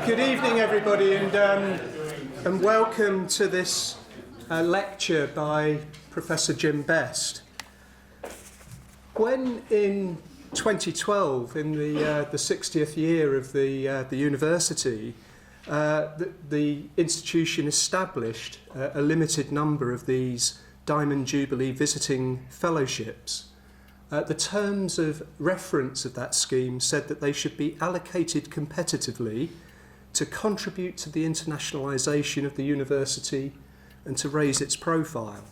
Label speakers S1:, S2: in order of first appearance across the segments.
S1: Good evening, everybody, and welcome to this lecture by Professor Jim Best. When in 2012, in the 60th year of the university, the institution established a limited number of these Diamond Jubilee visiting fellowships. The terms of reference of that scheme said that they should be allocated competitively to contribute to the internationalisation of the university and to raise its profile.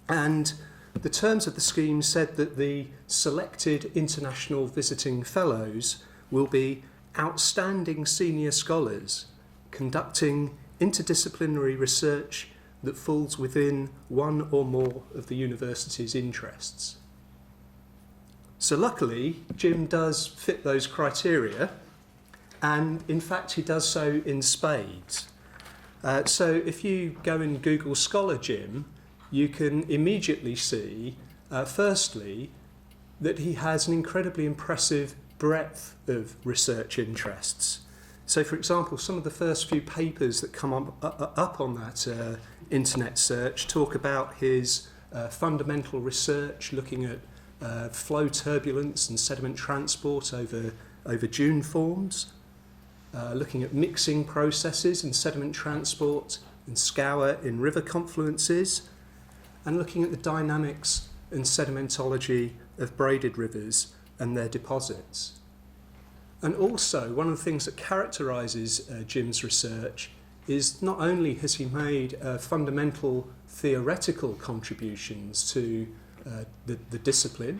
S1: And the terms of the scheme said that the selected international visiting fellows will be outstanding senior scholars conducting interdisciplinary research that falls within one or more of the university's interests. So luckily, Jim does fit those criteria, and in fact he does so in spades. So if you go and Google Scholar Jim, you can immediately see, firstly, that he has an incredibly impressive breadth of research interests. So for example, some of the first few papers that come up on that internet search talk about his fundamental research looking at flow turbulence and sediment transport over dune forms, looking at mixing processes in sediment transport and scour in river confluences, and looking at the dynamics and sedimentology of braided rivers and their deposits. And also, one of the things that characterises Jim's research is not only has he made fundamental theoretical contributions to the discipline,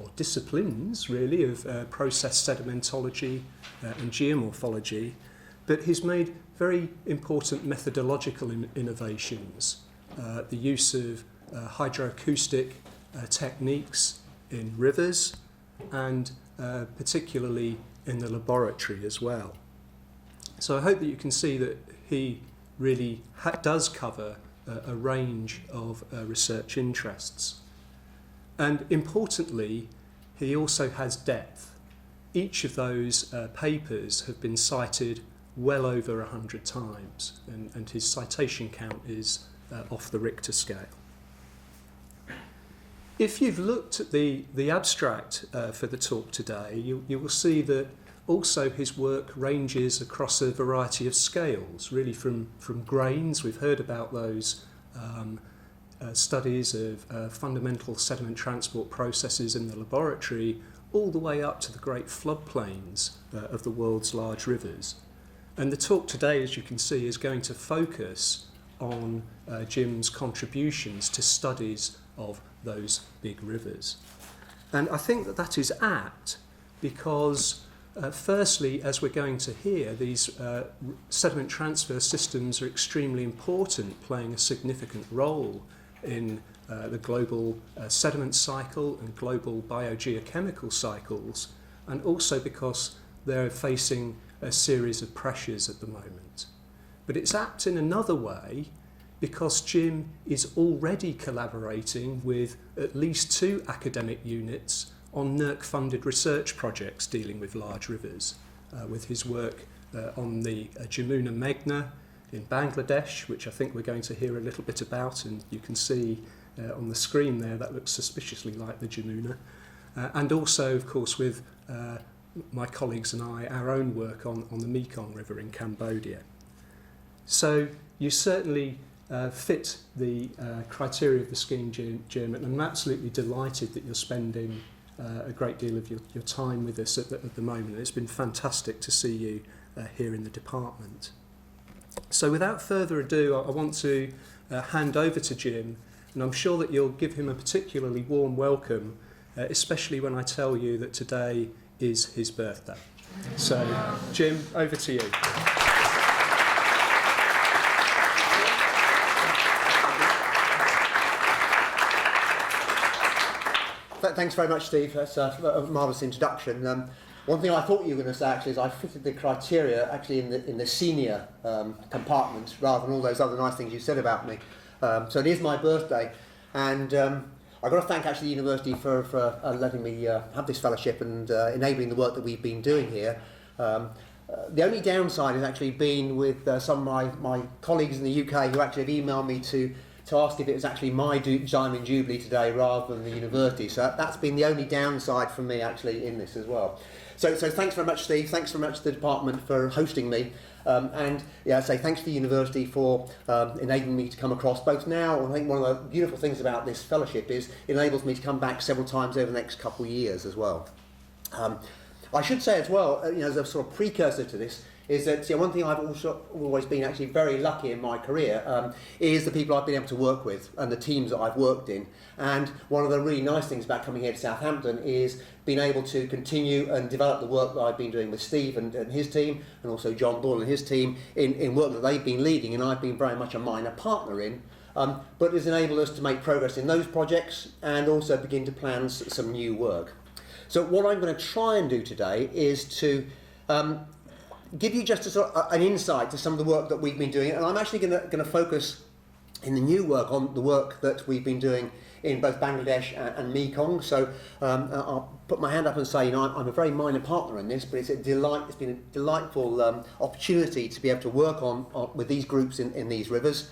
S1: or disciplines really, of process sedimentology and geomorphology, but he's made very important methodological innovations. The use of hydroacoustic techniques in rivers and particularly in the laboratory as well. So I hope that you can see that he really does cover a range of research interests. And importantly, he also has depth. Each of those papers have been cited well over 100 times, and his citation count is off the Richter scale. If you've looked at the abstract for the talk today, you will see that also his work ranges across a variety of scales, really from grains. We've heard about those studies of fundamental sediment transport processes in the laboratory, all the way up to the great floodplains of the world's large rivers. And the talk today, as you can see, is going to focus on Jim's contributions to studies of those big rivers. And I think that is apt because firstly, as we're going to hear, these sediment transfer systems are extremely important, playing a significant role in the global sediment cycle and global biogeochemical cycles, and also because they're facing a series of pressures at the moment. But it's apt in another way because Jim is already collaborating with at least 2 academic units on NERC-funded research projects dealing with large rivers, with his work on the Jamuna Meghna in Bangladesh, which I think we're going to hear a little bit about, and you can see on the screen there that looks suspiciously like the Jamuna, and also, of course, with my colleagues and I, our own work on the Mekong River in Cambodia. So you certainly fit the criteria of the scheme, Jim, and I'm absolutely delighted that you're spending a great deal of your time with us at the moment. It's been fantastic to see you here in the department. So without further ado, I want to hand over to Jim, and I'm sure that you'll give him a particularly warm welcome, especially when I tell you that today is his birthday. So, Jim, over to you.
S2: Thanks very much, Steve. That's a marvellous introduction. One thing I thought you were going to say actually is I fitted the criteria actually in the senior compartment rather than all those other nice things you said about me. So it is my birthday, and I've got to thank actually the university for letting me have this fellowship and enabling the work that we've been doing here. The only downside has actually been with some of my colleagues in the UK who actually have emailed me to ask if it was actually my time in Jubilee today rather than the university. So that's been the only downside for me actually in this as well. So thanks very much, Steve. Thanks very much to the department for hosting me. And yeah, I say thanks to the university for enabling me to come across both now. I think one of the beautiful things about this fellowship is it enables me to come back several times over the next couple of years as well. I should say as well, as a sort of precursor to this, is that one thing I've also always been actually very lucky in my career is the people I've been able to work with and the teams that I've worked in. And one of the really nice things about coming here to Southampton is being able to continue and develop the work that I've been doing with Steve and his team, and also John Bull and his team in work that they've been leading and I've been very much a minor partner in. But it's enabled us to make progress in those projects and also begin to plan some new work. So what I'm going to try and do today is to give you just an insight to some of the work that we've been doing, and I'm actually going to focus in the new work on the work that we've been doing in both Bangladesh and Mekong. So I'll put my hand up and say, I'm a very minor partner in this, but it's a delight. It's been a delightful opportunity to be able to work on with these groups in these rivers.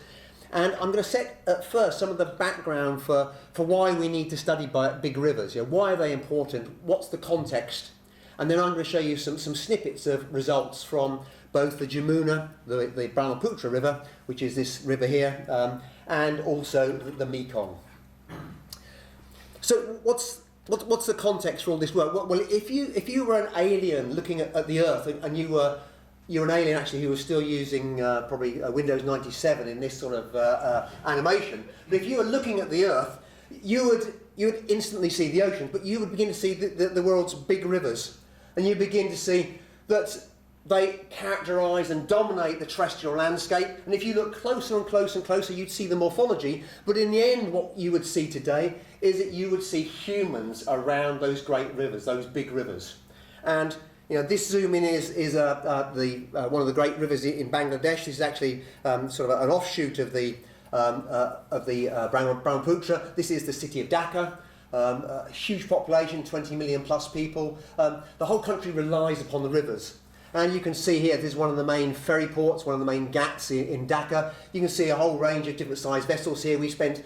S2: And I'm going to set at first some of the background for why we need to study big rivers. Why are they important? What's the context? And then I'm going to show you some snippets of results from both the Jamuna, the Brahmaputra River, which is this river here, and also the Mekong. So what's the context for all this work? Well, if you were an alien looking at the Earth and you're an alien actually who was still using probably Windows 97 in this sort of animation, but if you were looking at the Earth, you would instantly see the ocean, but you would begin to see the world's big rivers. And you begin to see that they characterise and dominate the terrestrial landscape. And if you look closer and closer and closer, you'd see the morphology. But in the end, what you would see today is that you would see humans around those great rivers, those big rivers. And this zoom in is one of the great rivers in Bangladesh. This is actually sort of an offshoot of the Brahmaputra. This is the city of Dhaka. A huge population, 20 million plus people. The whole country relies upon the rivers. And you can see here, this is one of the main ferry ports, one of the main ghats in Dhaka. You can see a whole range of different sized vessels here. We spent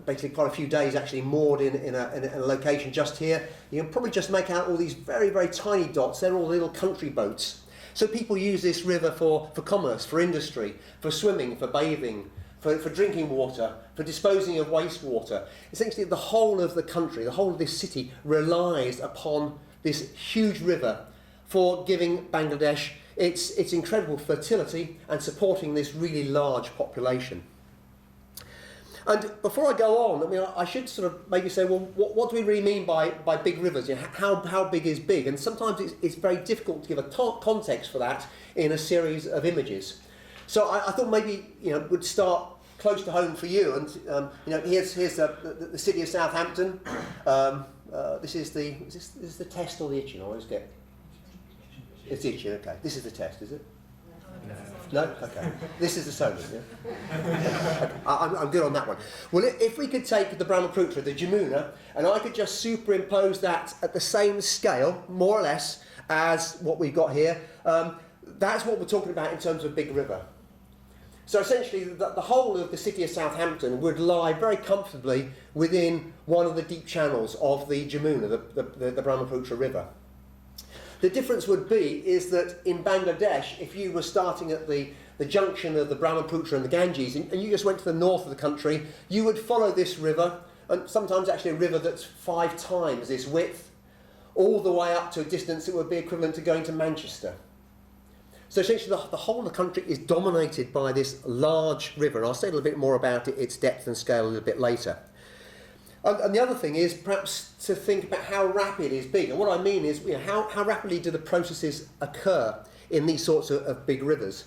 S2: basically quite a few days actually moored in a location just here. You can probably just make out all these very, very tiny dots. They're all little country boats. So people use this river for commerce, for industry, for swimming, for bathing, for drinking water, for disposing of wastewater. Essentially the whole of the country, the whole of this city relies upon this huge river for giving Bangladesh its incredible fertility and supporting this really large population. And before I go on, I should sort of maybe say, well, what do we really mean by big rivers? How big is big? And sometimes it's very difficult to give a context for that in a series of images. So I thought maybe would start close to home for you, and here's the city of Southampton. This is the test or the itching, or is it? It's itching. Okay, this is the test, is it? No. Okay. This is the solar. Yeah? Okay. I'm good on that one. Well, if we could take the Brahmaputra, the Jamuna, and I could just superimpose that at the same scale, more or less, as what we've got here, that's what we're talking about in terms of big river. So essentially, the whole of the city of Southampton would lie very comfortably within one of the deep channels of the Jamuna, the Brahmaputra River. The difference would be is that in Bangladesh, if you were starting at the junction of the Brahmaputra and the Ganges, and you just went to the north of the country, you would follow this river, and sometimes actually a river that's 5 times this width, all the way up to a distance that would be equivalent to going to Manchester. So essentially the whole of the country is dominated by this large river, and I'll say a little bit more about its depth and scale a little bit later. And the other thing is perhaps to think about how rapid is big. And what I mean is how rapidly do the processes occur in these sorts of big rivers.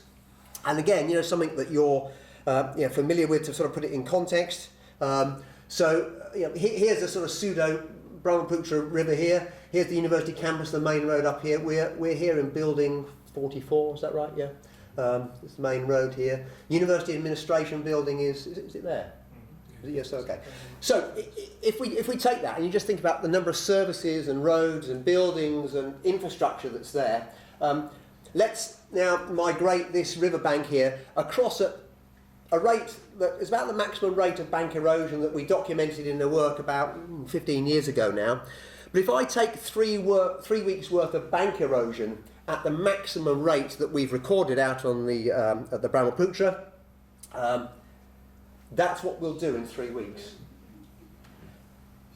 S2: And again, something that you're familiar with to sort of put it in context. Here's a sort of pseudo Brahmaputra river here. Here's the university campus, the main road up here. We're here in building 44, is that right? Yeah. It's the main road here. University administration building is it there? Yes, okay. So if we take that and you just think about the number of services and roads and buildings and infrastructure that's there, let's now migrate this riverbank here across a rate that is about the maximum rate of bank erosion that we documented in the work about 15 years ago now. But if I take 3 weeks worth of bank erosion at the maximum rate that we've recorded out on the at the Brahmaputra, that's what we'll do in 3 weeks.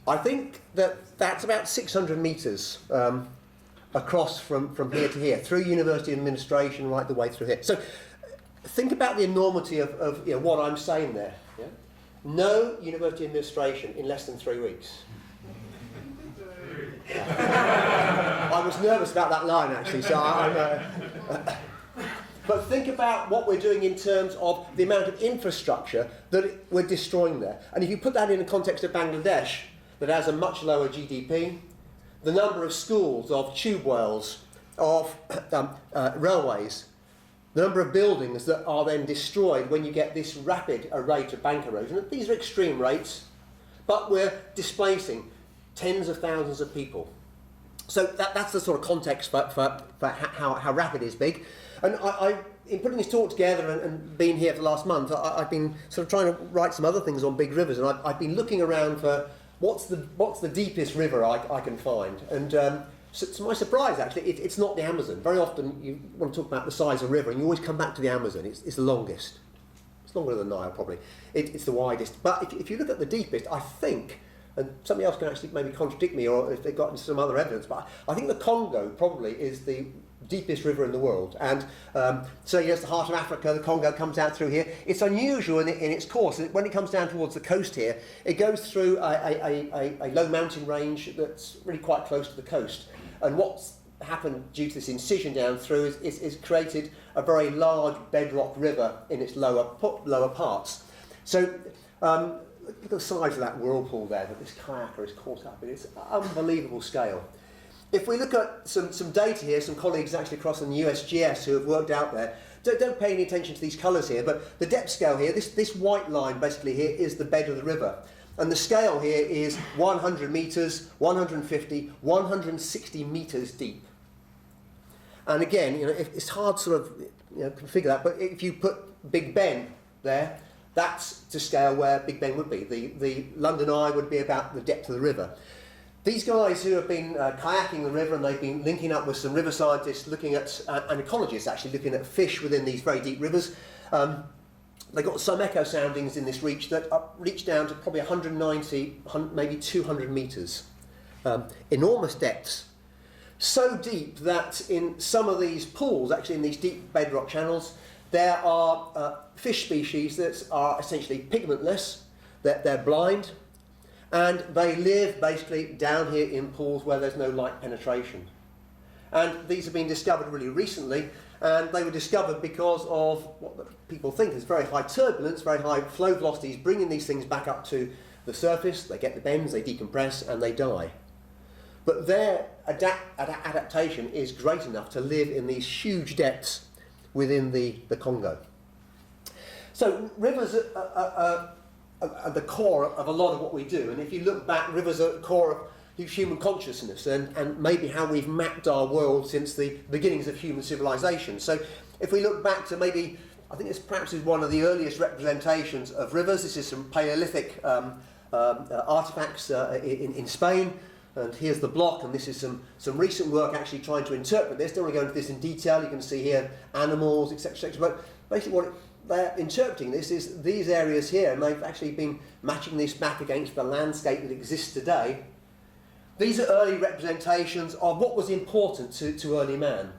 S2: I think that's about 600 metres across from here to here, through university administration right the way through here. So think about the enormity of what I'm saying there. Yeah? No university administration in less than 3 weeks. I was nervous about that line actually, so but think about what we're doing in terms of the amount of infrastructure that we're destroying there. And if you put that in the context of Bangladesh, that has a much lower GDP, the number of schools, of tube wells, of railways, the number of buildings that are then destroyed when you get this rapid rate of bank erosion. These are extreme rates, but we're displacing tens of thousands of people. So that's the sort of context for how rapid is big. And in putting this talk together and being here for the last month, I've been sort of trying to write some other things on big rivers, and I've been looking around for what's the deepest river I can find. And so to my surprise, actually, it's not the Amazon. Very often you want to talk about the size of a river, and you always come back to the Amazon. It's the longest. It's longer than the Nile, probably. It's the widest. But if you look at the deepest, I think, and somebody else can actually maybe contradict me, or if they've got some other evidence, but I think the Congo probably is the deepest river in the world. And so yes, the heart of Africa, the Congo comes out through here. It's unusual in its course. When it comes down towards the coast here, it goes through a low mountain range that's really quite close to the coast. And what's happened due to this incision down through is created a very large bedrock river in its lower parts. So look at the size of that whirlpool there that this kayaker is caught up in. It's an unbelievable scale. If we look at some data here, some colleagues actually across in the USGS who have worked out there, don't pay any attention to these colours here, but the depth scale here, this white line basically here is the bed of the river. And the scale here is 100 metres, 150, 160 metres deep. And again, it's hard to sort of configure that, but if you put Big Ben there, that's to scale where Big Ben would be. The London Eye would be about the depth of the river. These guys who have been kayaking the river, and they've been linking up with some river scientists looking at, and ecologists actually looking at fish within these very deep rivers. They've got some echo soundings in this reach that reach down to probably 190, maybe 200 metres. Enormous depths. So deep that in some of these pools, actually in these deep bedrock channels, there are fish species that are essentially pigmentless, that they're blind, and they live basically down here in pools where there's no light penetration. And these have been discovered really recently, and they were discovered because of what people think is very high turbulence, very high flow velocities, bringing these things back up to the surface. They get the bends, they decompress, and they die. But their adaptation is great enough to live in these huge depths within the Congo. So rivers are the core of a lot of what we do, and if you look back, rivers are the core of human consciousness and maybe how we've mapped our world since the beginnings of human civilization. So if we look back to maybe, I think this perhaps is one of the earliest representations of rivers. This is some Paleolithic artifacts in Spain, and here's the block, and this is some recent work actually trying to interpret this. Don't want to go into this in detail. You can see here animals, etc., etc. But basically what they're interpreting this is these areas here, and they've actually been matching this back against the landscape that exists today. These are early representations of what was important to early man.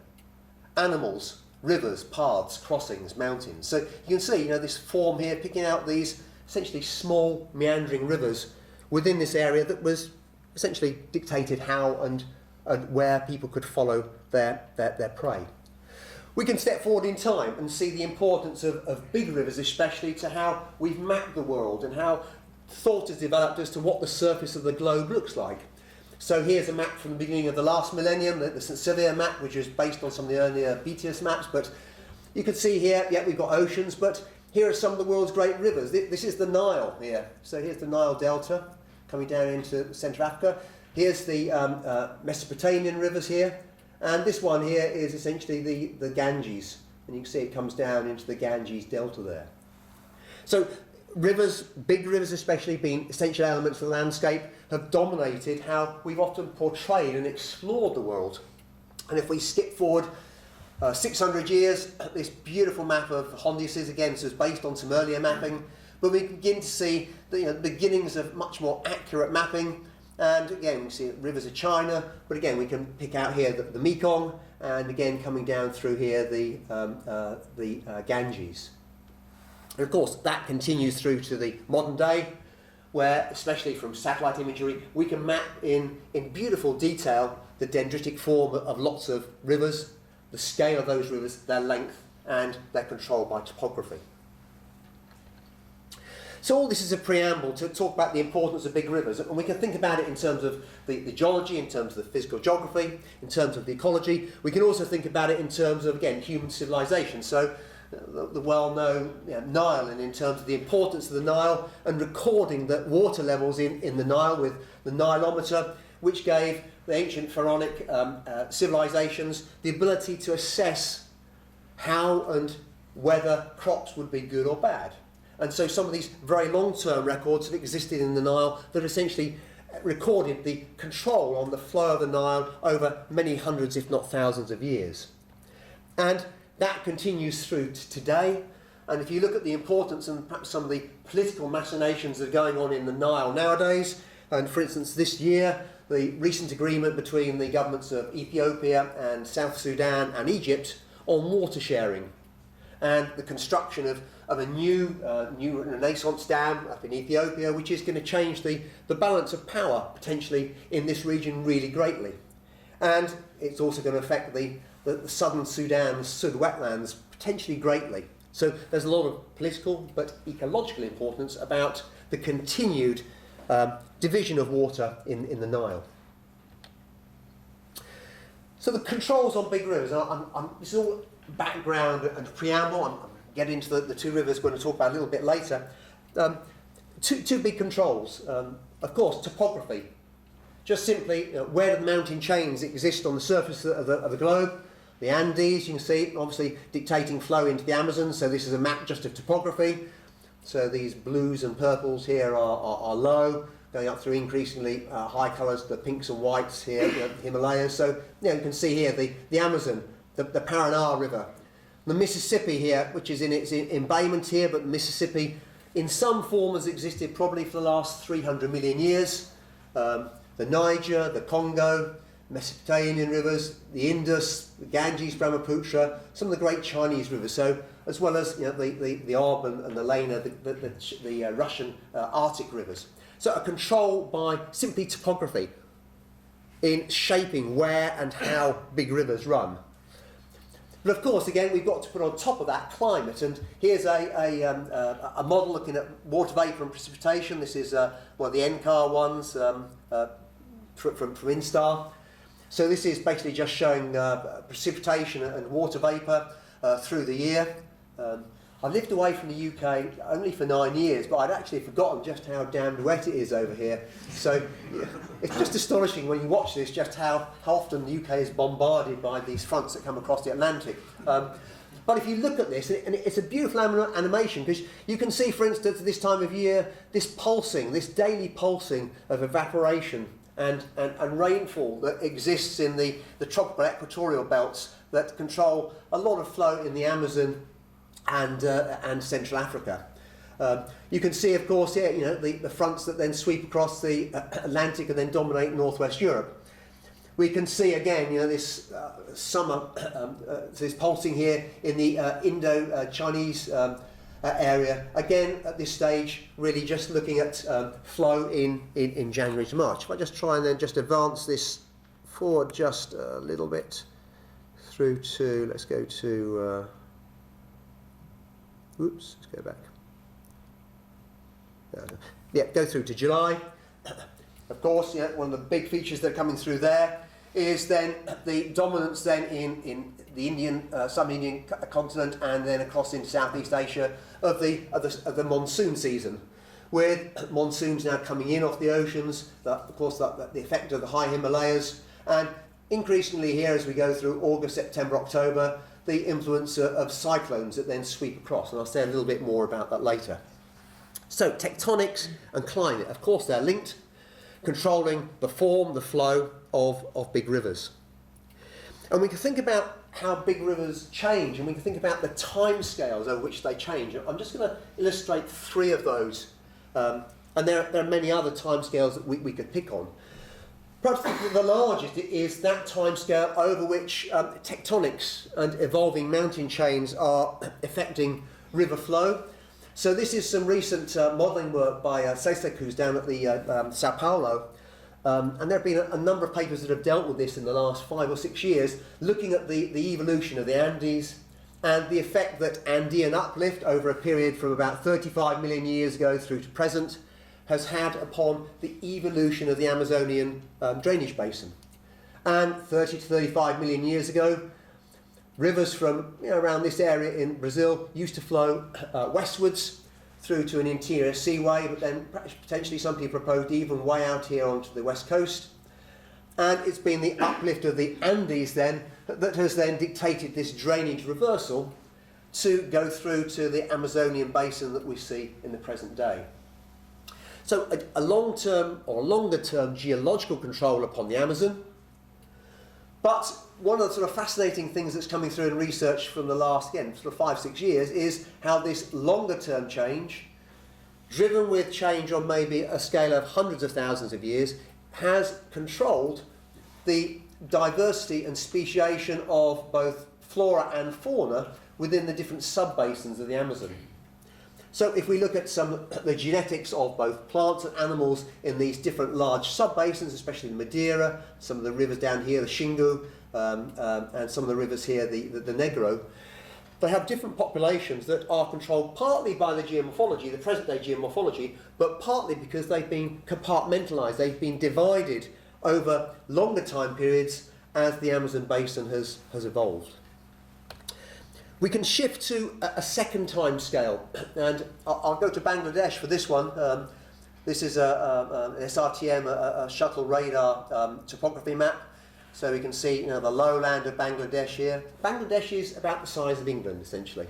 S2: Animals, rivers, paths, crossings, mountains. So you can see, this form here, picking out these essentially small meandering rivers within this area that was essentially dictated how and where people could follow their prey. We can step forward in time and see the importance of big rivers, especially to how we've mapped the world and how thought has developed as to what the surface of the globe looks like. So here's a map from the beginning of the last millennium, the St. Sevier map, which is based on some of the earlier BTS maps, but you can see here, we've got oceans, but here are some of the world's great rivers. This is the Nile here. So here's the Nile Delta coming down into the centre of Africa. Here's the Mesopotamian rivers here, And this one here is essentially the Ganges, and you can see it comes down into the Ganges Delta there. So rivers, big rivers especially, being essential elements of the landscape, have dominated how we've often portrayed and explored the world. And if we skip forward 600 years, this beautiful map of Hondius's, again, this is based on some earlier mapping, but we begin to see the beginnings of much more accurate mapping. And again, we see rivers of China, but again, we can pick out here the Mekong, and again, coming down through here, the Ganges. And of course, that continues through to the modern day, where, especially from satellite imagery, we can map in beautiful detail the dendritic form of lots of rivers, the scale of those rivers, their length, and their control by topography. So all this is a preamble to talk about the importance of big rivers, and we can think about it in terms of the geology, in terms of the physical geography, in terms of the ecology. We can also think about it in terms of, again, human civilization. So the well-known Nile, and in terms of the importance of the Nile, and recording the water levels in the Nile with the Nilometer, which gave the ancient pharaonic civilizations the ability to assess how and whether crops would be good or bad. And so some of these very long-term records have existed in the Nile that essentially recorded the control on the flow of the Nile over many hundreds, if not thousands of years. And that continues through to today. And if you look at the importance and perhaps some of the political machinations that are going on in the Nile nowadays, and for instance this year, the recent agreement between the governments of Ethiopia and South Sudan and Egypt on water sharing, and the construction of a new Renaissance dam up in Ethiopia, which is going to change the balance of power potentially in this region really greatly. And it's also going to affect the southern Sudan Sud wetlands potentially greatly. So there's a lot of political but ecological importance about the continued division of water in the Nile. So the controls on big rivers, this is all background and preamble. I'm getting into the two rivers we're going to talk about a little bit later. Two big controls. Of course, topography. Just simply, where do the mountain chains exist on the surface of the globe? The Andes, you can see, obviously dictating flow into the Amazon, so this is a map just of topography. So these blues and purples here are low, going up through increasingly high colours, the pinks and whites here, the Himalayas. So you can see here the Amazon, the Paraná River. The Mississippi here, which is in its embayment here, but Mississippi in some form has existed probably for the last 300 million years. The Niger, the Congo, Mesopotamian rivers, the Indus, the Ganges, Brahmaputra, some of the great Chinese rivers, so as well as the Ob and the Lena, the Russian Arctic rivers. So a control by simply topography in shaping where and how big rivers run. But of course, again, we've got to put on top of that climate, and here's a model looking at water vapour and precipitation. This is one of the NCAR ones from Instar. So this is basically just showing precipitation and water vapour through the year. I lived away from the UK only for 9 years, but I'd actually forgotten just how damned wet it is over here. So it's just astonishing when you watch this, just how often the UK is bombarded by these fronts that come across the Atlantic. But if you look at this, and it's a beautiful animation, because you can see, for instance, at this time of year, this pulsing, this daily pulsing of evaporation and rainfall that exists in the tropical equatorial belts that control a lot of flow in the Amazon and Central Africa. You can see, of course, here, the fronts that then sweep across the Atlantic and then dominate northwest Europe. We can see again, this summer, this pulsing here in the Indo-Chinese area. Again, at this stage, really just looking at flow in January to March. If I just try and then just advance this forward just a little bit through to, let's go to. Oops, let's go back. Yeah, go through to July. Of course, one of the big features that are coming through there is then the dominance then in the southern Indian continent and then across into Southeast Asia of the monsoon season, with monsoons now coming in off the oceans. Of course, the effect of the high Himalayas, and increasingly here as we go through August, September, October, the influence of cyclones that then sweep across, and I'll say a little bit more about that later. So tectonics and climate, of course they're linked, controlling the form, the flow of big rivers. And we can think about how big rivers change, and we can think about the time scales over which they change. I'm just going to illustrate 3 of those, and there are many other time scales that we could pick on. Perhaps the largest is that time scale over which tectonics and evolving mountain chains are affecting river flow. So this is some recent modelling work by Sesek, who's down at the Sao Paulo, and there have been a number of papers that have dealt with this in the last 5 or 6 years, looking at the evolution of the Andes and the effect that Andean uplift over a period from about 35 million years ago through to present has had upon the evolution of the Amazonian drainage basin. And 30 to 35 million years ago, rivers from around this area in Brazil used to flow westwards through to an interior seaway, but then potentially some people proposed even way out here onto the west coast. And it's been the uplift of the Andes then that has then dictated this drainage reversal to go through to the Amazonian basin that we see in the present day. So a long-term or longer-term geological control upon the Amazon. But one of the sort of fascinating things that's coming through in research from the last, again, sort of 5-6 years is how this longer-term change, driven with change on maybe a scale of hundreds of thousands of years, has controlled the diversity and speciation of both flora and fauna within the different sub-basins of the Amazon. So if we look at the genetics of both plants and animals in these different large sub-basins, especially the Madeira, some of the rivers down here, the Xingu, and some of the rivers here, the Negro, they have different populations that are controlled partly by the geomorphology, the present-day geomorphology, but partly because they've been compartmentalised, they've been divided over longer time periods as the Amazon basin has evolved. We can shift to a second time scale, and I'll go to Bangladesh for this one. This is an SRTM, a shuttle radar topography map. So we can see the lowland of Bangladesh here. Bangladesh is about the size of England, essentially.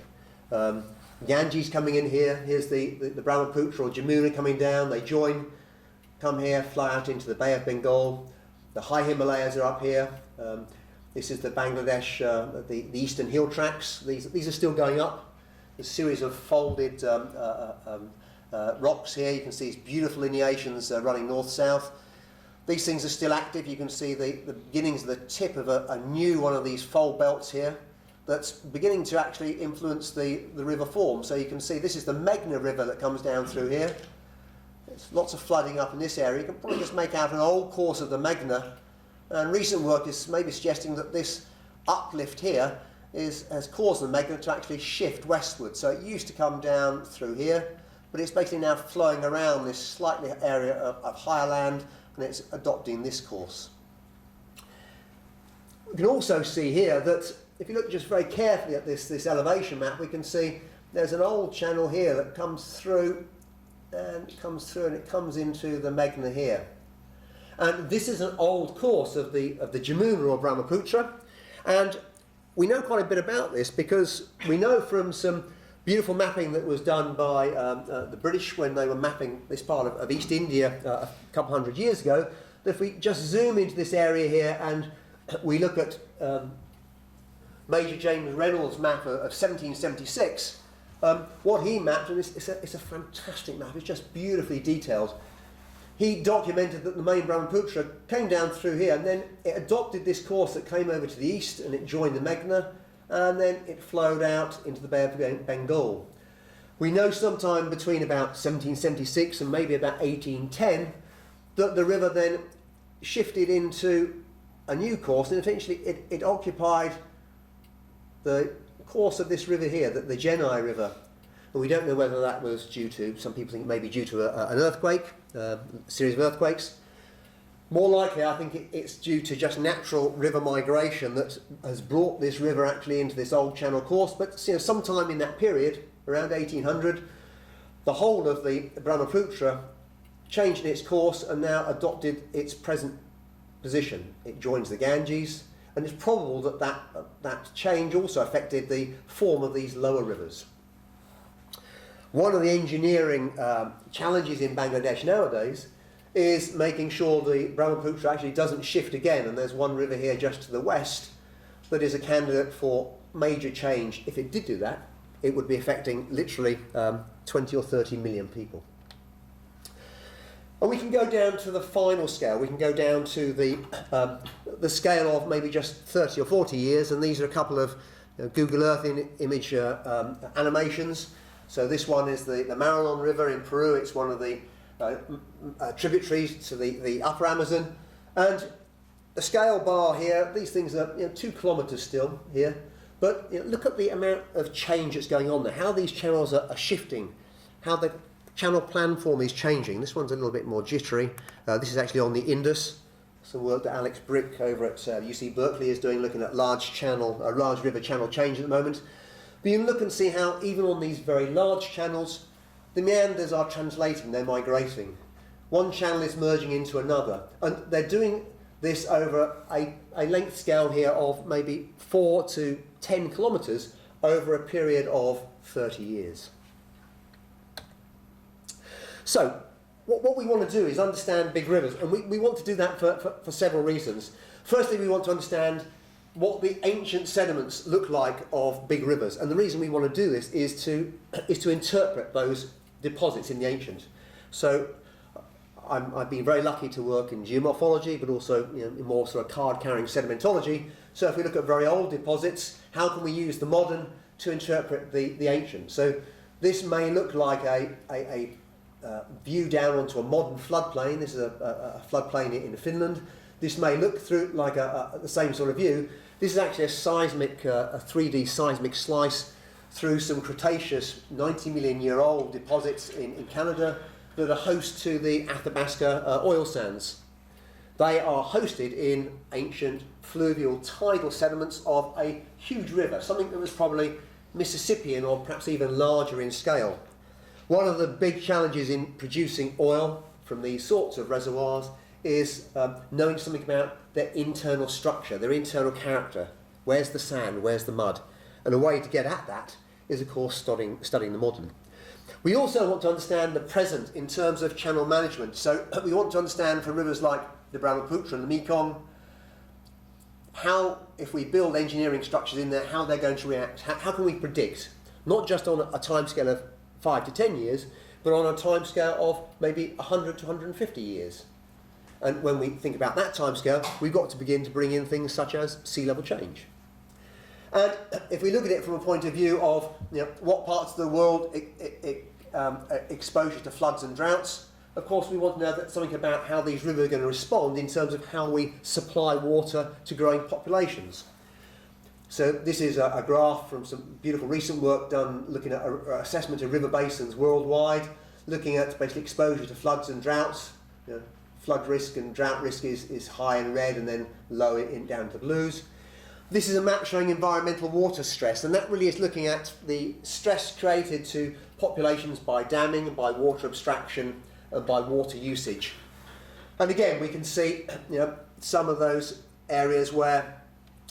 S2: Ganges coming in here. Here's the Brahmaputra or Jamuna coming down. They join, come here, fly out into the Bay of Bengal. The high Himalayas are up here. This is the Bangladesh, the eastern hill tracts. These are still going up. A series of folded rocks here. You can see these beautiful lineations running north-south. These things are still active. You can see the beginnings of the tip of a new one of these fold belts here that's beginning to actually influence the river form. So you can see this is the Meghna River that comes down through here. There's lots of flooding up in this area. You can probably just make out an old course of the Meghna. And recent work is maybe suggesting that this uplift here has caused the Meghna to actually shift westward. So it used to come down through here, but it's basically now flowing around this slightly area of higher land, and it's adopting this course. We can also see here that if you look just very carefully at this elevation map, we can see there's an old channel here that comes through and it comes into the Meghna here. And this is an old course of the Jamuna or Brahmaputra, and we know quite a bit about this because we know from some beautiful mapping that was done by the British when they were mapping this part of East India a couple hundred years ago, that if we just zoom into this area here and we look at Major James Reynolds' map of 1776, what he mapped, and it's a fantastic map, it's just beautifully detailed. He documented that the main Brahmaputra came down through here, and then it adopted this course that came over to the east, and it joined the Meghna, and then it flowed out into the Bay of Bengal. We know sometime between about 1776 and maybe about 1810 that the river then shifted into a new course, and eventually it occupied the course of this river here, the Jenai River. And we don't know whether that was due to, some people think it may be due to an earthquake, a series of earthquakes. More likely, I think it's due to just natural river migration that has brought this river actually into this old channel course. But sometime in that period, around 1800, the whole of the Brahmaputra changed its course and now adopted its present position. It joins the Ganges, and it's probable that that change also affected the form of these lower rivers. One of the engineering challenges in Bangladesh nowadays is making sure the Brahmaputra actually doesn't shift again, and there's one river here just to the west that is a candidate for major change. If it did do that, it would be affecting literally 20 or 30 million people. And we can go down to the final scale. We can go down to the scale of maybe just 30 or 40 years, and these are a couple of Google Earth image animations. So this one is the Marañón River in Peru. It's one of the tributaries to the upper Amazon. And the scale bar here, these things are 2 kilometres still here. But look at the amount of change that's going on there, how these channels are shifting, how the channel planform is changing. This one's a little bit more jittery. This is actually on the Indus. Some work that Alex Brick over at UC Berkeley is doing, looking at large river channel change at the moment. But you can look and see how even on these very large channels, the meanders are translating, they're migrating. One channel is merging into another, and they're doing this over a length scale here of maybe 4 to 10 kilometres over a period of 30 years. So, what we want to do is understand big rivers, and we want to do that for several reasons. Firstly, we want to understand what the ancient sediments look like of big rivers, and the reason we want to do this is to interpret those deposits in the ancient. So, I've been very lucky to work in geomorphology, but also in more sort of card-carrying sedimentology. So, if we look at very old deposits, how can we use the modern to interpret the ancient? So, this may look like a view down onto a modern floodplain. This is a floodplain in Finland. This may look through like the same sort of view. This is actually a 3D seismic slice through some Cretaceous 90 million year old deposits in Canada that are host to the Athabasca oil sands. They are hosted in ancient fluvial tidal sediments of a huge river, something that was probably Mississippian or perhaps even larger in scale. One of the big challenges in producing oil from these sorts of reservoirs is knowing something about their internal structure, their internal character. Where's the sand? Where's the mud? And a way to get at that is, of course, studying the modern. We also want to understand the present in terms of channel management. So we want to understand for rivers like the Brahmaputra and the Mekong, how, if we build engineering structures in there, how they're going to react. How can we predict, not just on a timescale of 5 to 10 years, but on a timescale of maybe 100 to 150 years. And when we think about that timescale, we've got to begin to bring in things such as sea level change. And if we look at it from a point of view of what parts of the world exposure to floods and droughts, of course we want to know something about how these rivers are going to respond in terms of how we supply water to growing populations. So this is a graph from some beautiful recent work done looking at assessment of river basins worldwide, looking at basically exposure to floods and droughts. Flood risk and drought risk is high in red and then low down to blues. This is a map showing environmental water stress, and that really is looking at the stress created to populations by damming, by water abstraction, and by water usage. And again, we can see some of those areas where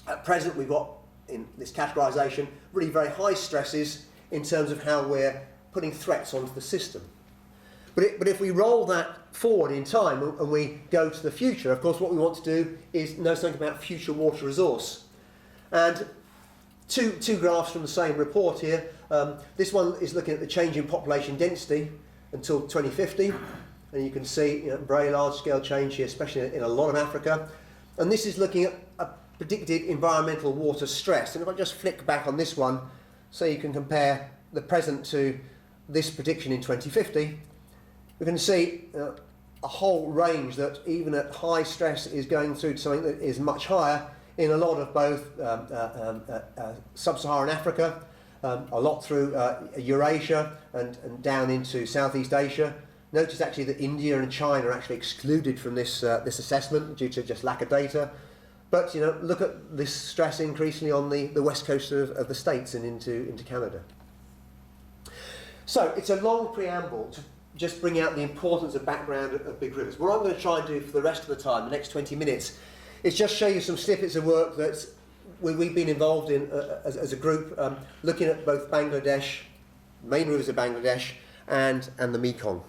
S2: at present we've got in this categorisation really very high stresses in terms of how we're putting threats onto the system. But if we roll that forward in time and we go to the future, of course what we want to do is know something about future water resource. And two graphs from the same report here. This one is looking at the change in population density until 2050. And you can see very large scale change here, especially in a lot of Africa. And this is looking at a predicted environmental water stress. And if I just flick back on this one, so you can compare the present to this prediction in 2050, we can see a whole range that even at high stress is going through to something that is much higher in a lot of both sub-Saharan Africa, a lot through Eurasia and down into Southeast Asia. Notice actually that India and China are actually excluded from this assessment due to just lack of data. But look at this stress increasingly on the west coast of the States and into Canada. So it's a long preamble just bring out the importance of background of big rivers. What I'm going to try and do for the rest of the time, the next 20 minutes, is just show you some snippets of work that we've been involved in as a group, looking at both Bangladesh, main rivers of Bangladesh, and the Mekong.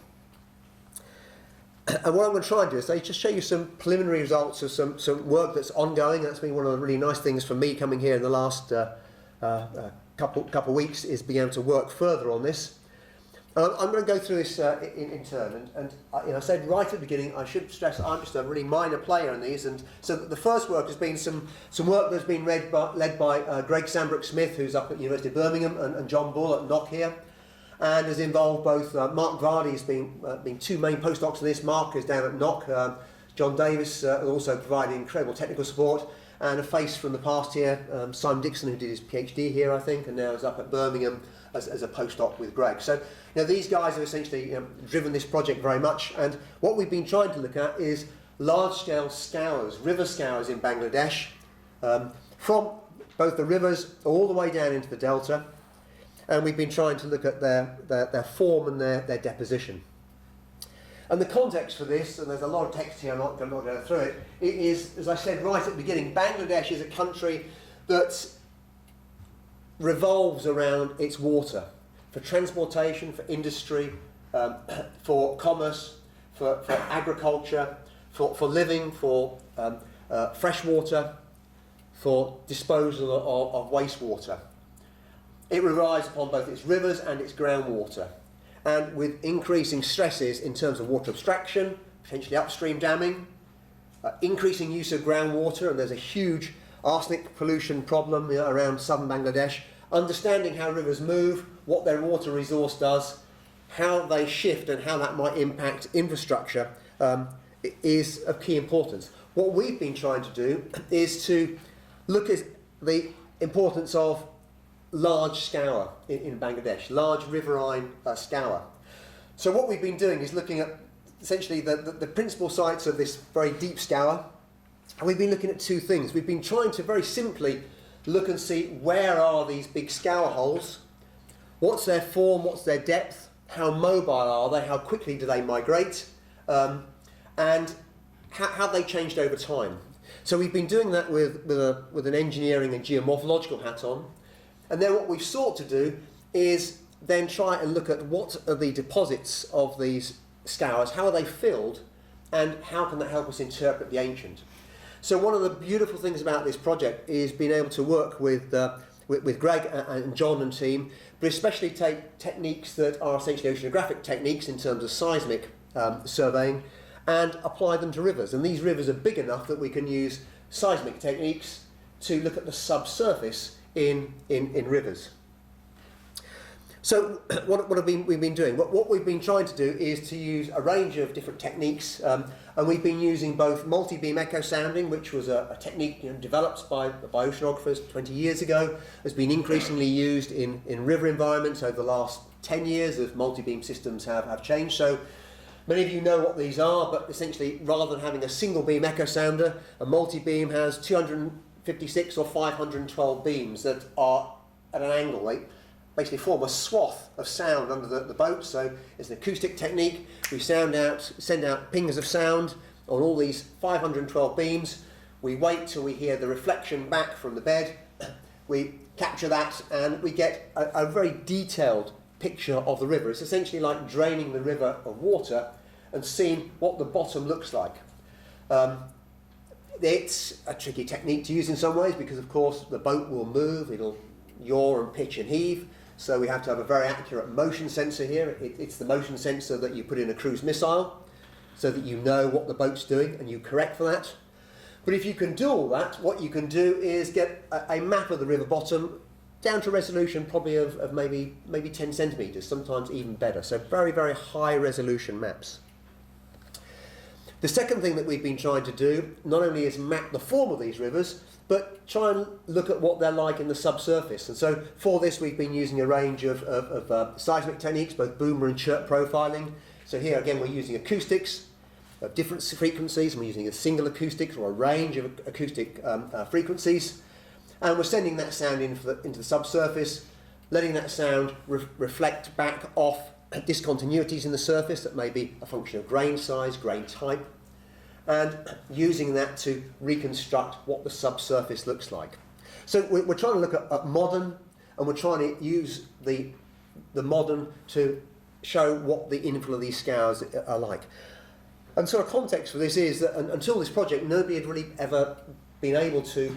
S2: And what I'm going to try and do is just show you some preliminary results of some work that's ongoing. That's been one of the really nice things for me coming here in the last couple of weeks, is being able to work further on this. I'm going to go through this in turn, and I said right at the beginning I should stress I'm just a really minor player in these, and so the first work has been some work that's been led by Greg Sambrook-Smith, who's up at the University of Birmingham, and John Bull at Knock here, and has involved both Mark Vardy's been two main postdocs in this. Mark is down at Knock, John Davis also providing incredible technical support, and a face from the past here, Simon Dixon, who did his PhD here I think, and now is up at Birmingham as a postdoc with Greg. So these guys have essentially driven this project very much, and what we've been trying to look at is large-scale scours, river scours in Bangladesh, from both the rivers all the way down into the delta, and we've been trying to look at their form and their deposition. And the context for this, and there's a lot of text here, I'm not going to go through it, it is, as I said right at the beginning, Bangladesh is a country that revolves around its water for transportation, for industry, for commerce, for agriculture, for living, for fresh water, for disposal of wastewater. It relies upon both its rivers and its groundwater, and with increasing stresses in terms of water abstraction, potentially upstream damming, increasing use of groundwater, and there's a huge arsenic pollution problem around southern Bangladesh. Understanding how rivers move, what their water resource does, how they shift and how that might impact infrastructure is of key importance. What we've been trying to do is to look at the importance of large scour in Bangladesh, large riverine scour. So what we've been doing is looking at essentially the principal sites of this very deep scour, and we've been looking at two things. We've been trying to very simply look and see where are these big scour holes, what's their form, what's their depth, how mobile are they, how quickly do they migrate, and how they changed over time. So we've been doing that with an engineering and geomorphological hat on, and then what we've sought to do is then try and look at what are the deposits of these scours, how are they filled, and how can that help us interpret the ancient. So one of the beautiful things about this project is being able to work with Greg and John and team, but especially take techniques that are essentially oceanographic techniques in terms of seismic surveying, and apply them to rivers. And these rivers are big enough that we can use seismic techniques to look at the subsurface in rivers. So what have we been doing? What we've been trying to do is to use a range of different techniques, and we've been using both multi-beam echo sounding, which was a technique developed by oceanographers 20 years ago, has been increasingly used in river environments over the last 10 years as multi-beam systems have changed. So many of you know what these are, but essentially rather than having a single beam echo sounder, a multi-beam has 256 or 512 beams that are at an angle. They basically form a swath of sound under the boat. So it's an acoustic technique. We send out pings of sound on all these 512 beams. We wait till we hear the reflection back from the bed. We capture that and we get a very detailed picture of the river. It's essentially like draining the river of water and seeing what the bottom looks like. It's a tricky technique to use in some ways because of course the boat will move, it'll yaw and pitch and heave, so we have to have a very accurate motion sensor here. It's the motion sensor that you put in a cruise missile so that you know what the boat's doing and you correct for that. But if you can do all that, what you can do is get a map of the river bottom down to resolution probably of maybe 10 centimetres, sometimes even better. So very, very high resolution maps. The second thing that we've been trying to do not only is map the form of these rivers, but try and look at what they're like in the subsurface. And so for this we've been using a range of seismic techniques, both boomer and chirp profiling. So here again we're using acoustics of different frequencies, and we're using a single acoustics or a range of acoustic frequencies. And we're sending that sound into the subsurface, letting that sound reflect back off discontinuities in the surface that may be a function of grain size, grain type, and using that to reconstruct what the subsurface looks like. So we're trying to look at modern, and we're trying to use the modern to show what the infill of these scours are like. And sort of context for this is that until this project, nobody had really ever been able to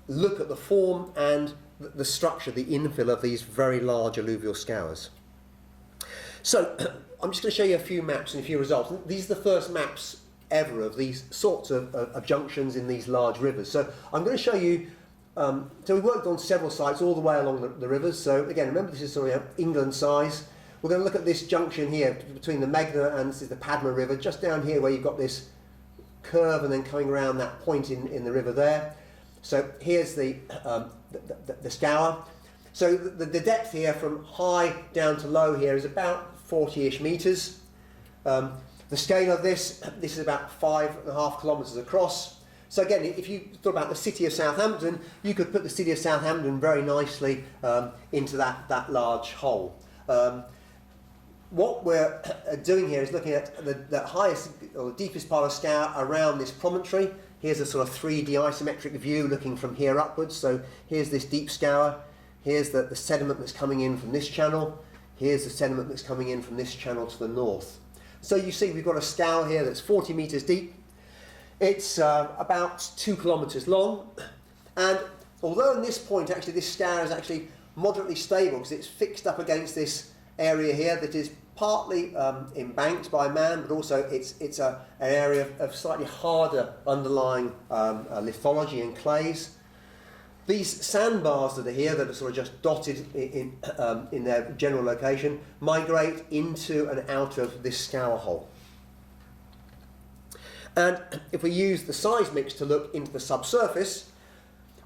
S2: look at the form and the structure, the infill of these very large alluvial scours. So I'm just going to show you a few maps and a few results. These are the first maps ever of these sorts of junctions in these large rivers. So I'm going to show you, so we worked on several sites all the way along the rivers. So again, remember this is sort of England size. We're going to look at this junction here between the Meghna and this is the Padma River, just down here where you've got this curve and then coming around that point in the river there. So here's the scour. So the depth here from high down to low here is about 40-ish metres. The scale of this is about 5.5 kilometres across. So again, if you thought about the city of Southampton, you could put the city of Southampton very nicely into that large hole. What we're doing here is looking at the highest or the deepest part of scour around this promontory. Here's a sort of 3D isometric view looking from here upwards. So here's this deep scour. Here's the sediment that's coming in from this channel. Here's the sediment that's coming in from this channel to the north. So you see we've got a scour here that's 40 metres deep. It's about 2 kilometres long. And although in this point actually this scour is actually moderately stable because it's fixed up against this area here that is partly embanked by man, but also it's an area of slightly harder underlying lithology and clays. These sandbars that are here, that are sort of just dotted in their general location, migrate into and out of this scour hole. And if we use the seismics to look into the subsurface,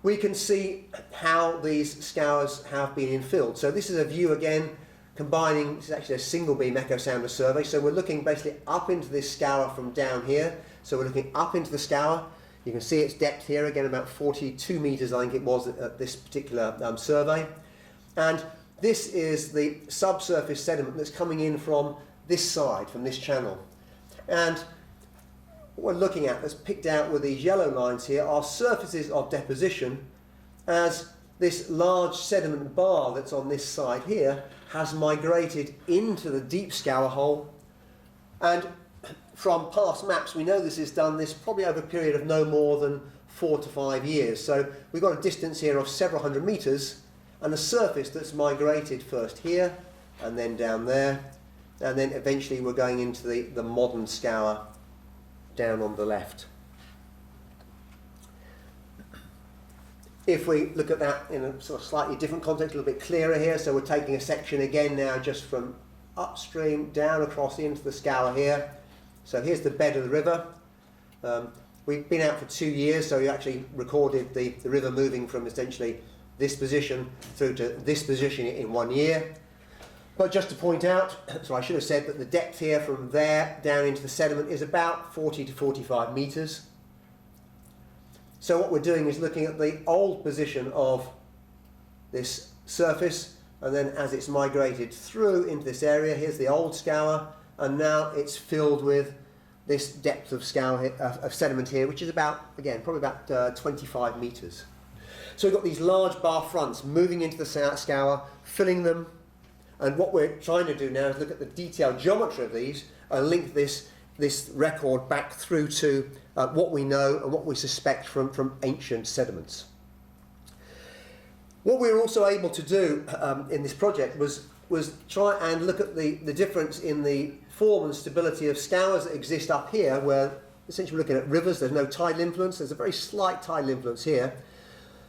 S2: we can see how these scours have been infilled. So this is a view again combining, this is actually a single beam echo sounder survey, so we're looking basically up into this scour from down here. So we're looking up into the scour. You can see its depth here, again about 42 metres I think it was at this particular survey. And this is the subsurface sediment that's coming in from this side, from this channel. And what we're looking at, that's picked out with these yellow lines here, are surfaces of deposition as this large sediment bar that's on this side here has migrated into the deep scour hole. And from past maps we know this is done probably over a period of no more than 4 to 5 years. So we've got a distance here of several hundred metres and a surface that's migrated first here and then down there, and then eventually we're going into the modern scour down on the left. If we look at that in a sort of slightly different context, a little bit clearer here, so we're taking a section again now just from upstream down across into the scour here. So here's the bed of the river. We've been out for 2 years, so we actually recorded the river moving from essentially this position through to this position in 1 year. But just to point out, so I should have said that the depth here from there down into the sediment is about 40 to 45 metres. So what we're doing is looking at the old position of this surface, and then as it's migrated through into this area, here's the old scour, and now it's filled with this depth of scour of sediment here, which is about, again, probably about 25 metres. So we've got these large bar fronts moving into the scour, filling them, and what we're trying to do now is look at the detailed geometry of these and link this record back through to what we know and what we suspect from ancient sediments. What we were also able to do in this project was try and look at the difference in the form and stability of scours that exist up here, where essentially we're looking at rivers. There's no tidal influence. There's a very slight tidal influence here.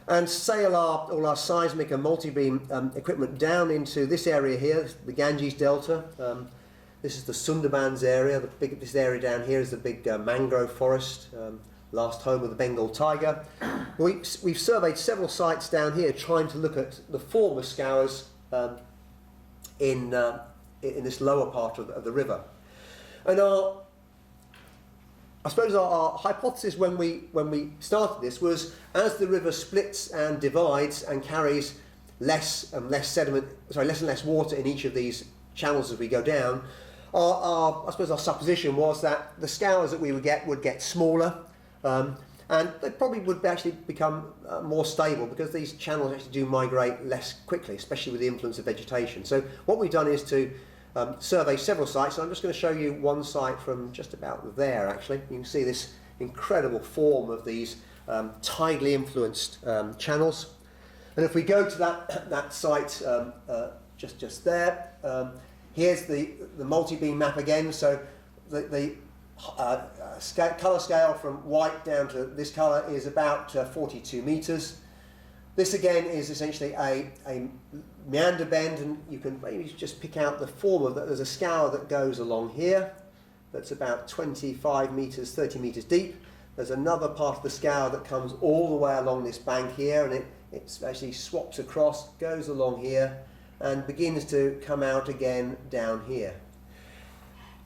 S2: And sail all our seismic and multi-beam equipment down into this area here, the Ganges Delta. This is the Sundarbans area. This area down here is the big mangrove forest, last home of the Bengal tiger. We've surveyed several sites down here trying to look at the form of scours in this lower part of the river. And I suppose our hypothesis when we started this was, as the river splits and divides and carries less and less water in each of these channels as we go down, I suppose our supposition was that the scours that we would get smaller, and they probably would actually become more stable, because these channels actually do migrate less quickly, especially with the influence of vegetation. So what we've done is to survey several sites, and I'm just going to show you one site from just about there actually. You can see this incredible form of these tidally influenced channels. And if we go to that site just there, here's the multi-beam map again. So the colour scale from white down to this colour is about 42 metres. This again is essentially a meander bend, and you can maybe just pick out the form of that. There's a scour that goes along here that's about 25 metres, 30 metres deep. There's another part of the scour that comes all the way along this bank here, and it actually swaps across, goes along here, and begins to come out again down here.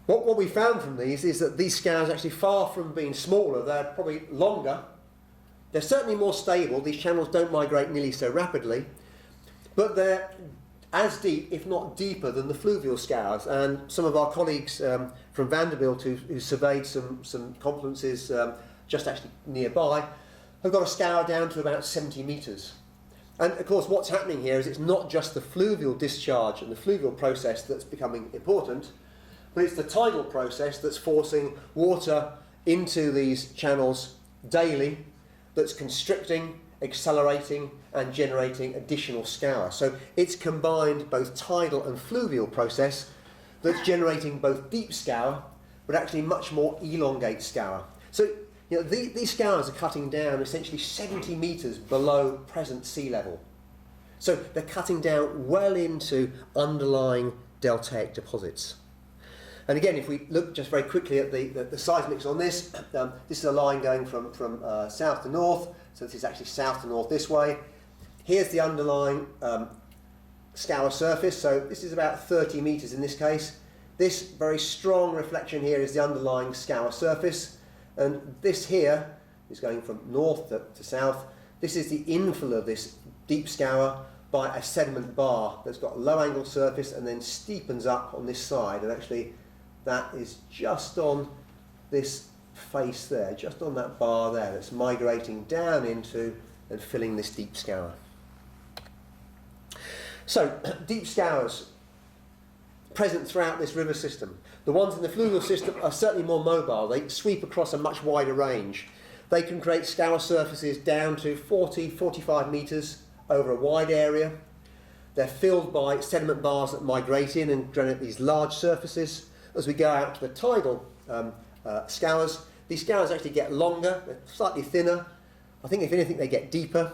S2: What we found from these is that these scours actually, far from being smaller, they're probably longer. They're certainly more stable. These channels don't migrate nearly so rapidly, but they're as deep, if not deeper, than the fluvial scours. And some of our colleagues from Vanderbilt who surveyed some confluences just actually nearby have got a scour down to about 70 metres. And of course what's happening here is it's not just the fluvial discharge and the fluvial process that's becoming important, but it's the tidal process that's forcing water into these channels daily, that's constricting, accelerating and generating additional scour. So it's combined both tidal and fluvial process that's generating both deep scour, but actually much more elongate scour. So you know, these scours are cutting down essentially 70 metres below present sea level. So they're cutting down well into underlying deltaic deposits. And again, if we look just very quickly at the seismics on this, this is a line going from south to north, so this is actually south to north this way. Here's the underlying scour surface, so this is about 30 metres in this case. This very strong reflection here is the underlying scour surface, and this here is going from north to south. This is the infill of this deep scour by a sediment bar that's got a low angle surface and then steepens up on this side, and actually that is just on this face there, just on that bar there, that's migrating down into and filling this deep scour. So deep scours present throughout this river system. The ones in the fluvial system are certainly more mobile. They sweep across a much wider range. They can create scour surfaces down to 40, 45 metres over a wide area. They're filled by sediment bars that migrate in and generate these large surfaces. As we go out to the tidal scours, these scours actually get longer, they're slightly thinner. I think if anything they get deeper.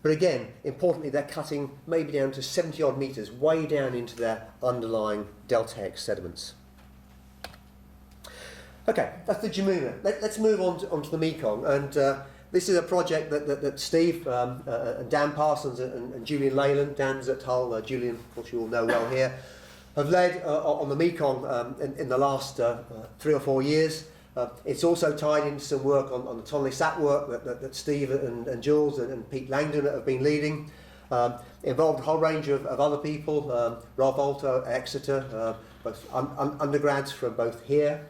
S2: But again, importantly, they're cutting maybe down to 70 odd metres, way down into their underlying deltaic sediments. Okay, that's the Jubilee. Let's move on to the Mekong, and this is a project that Steve and Dan Parsons and Julian Leyland, Dan's at Hull, Julian, of course you all know well here, have led on the Mekong in the last 3 or 4 years. It's also tied into some work on the Tonle Sap work that Steve and Jules and Pete Langdon have been leading. Involved a whole range of other people, Rob Alto, Exeter, both undergrads from both here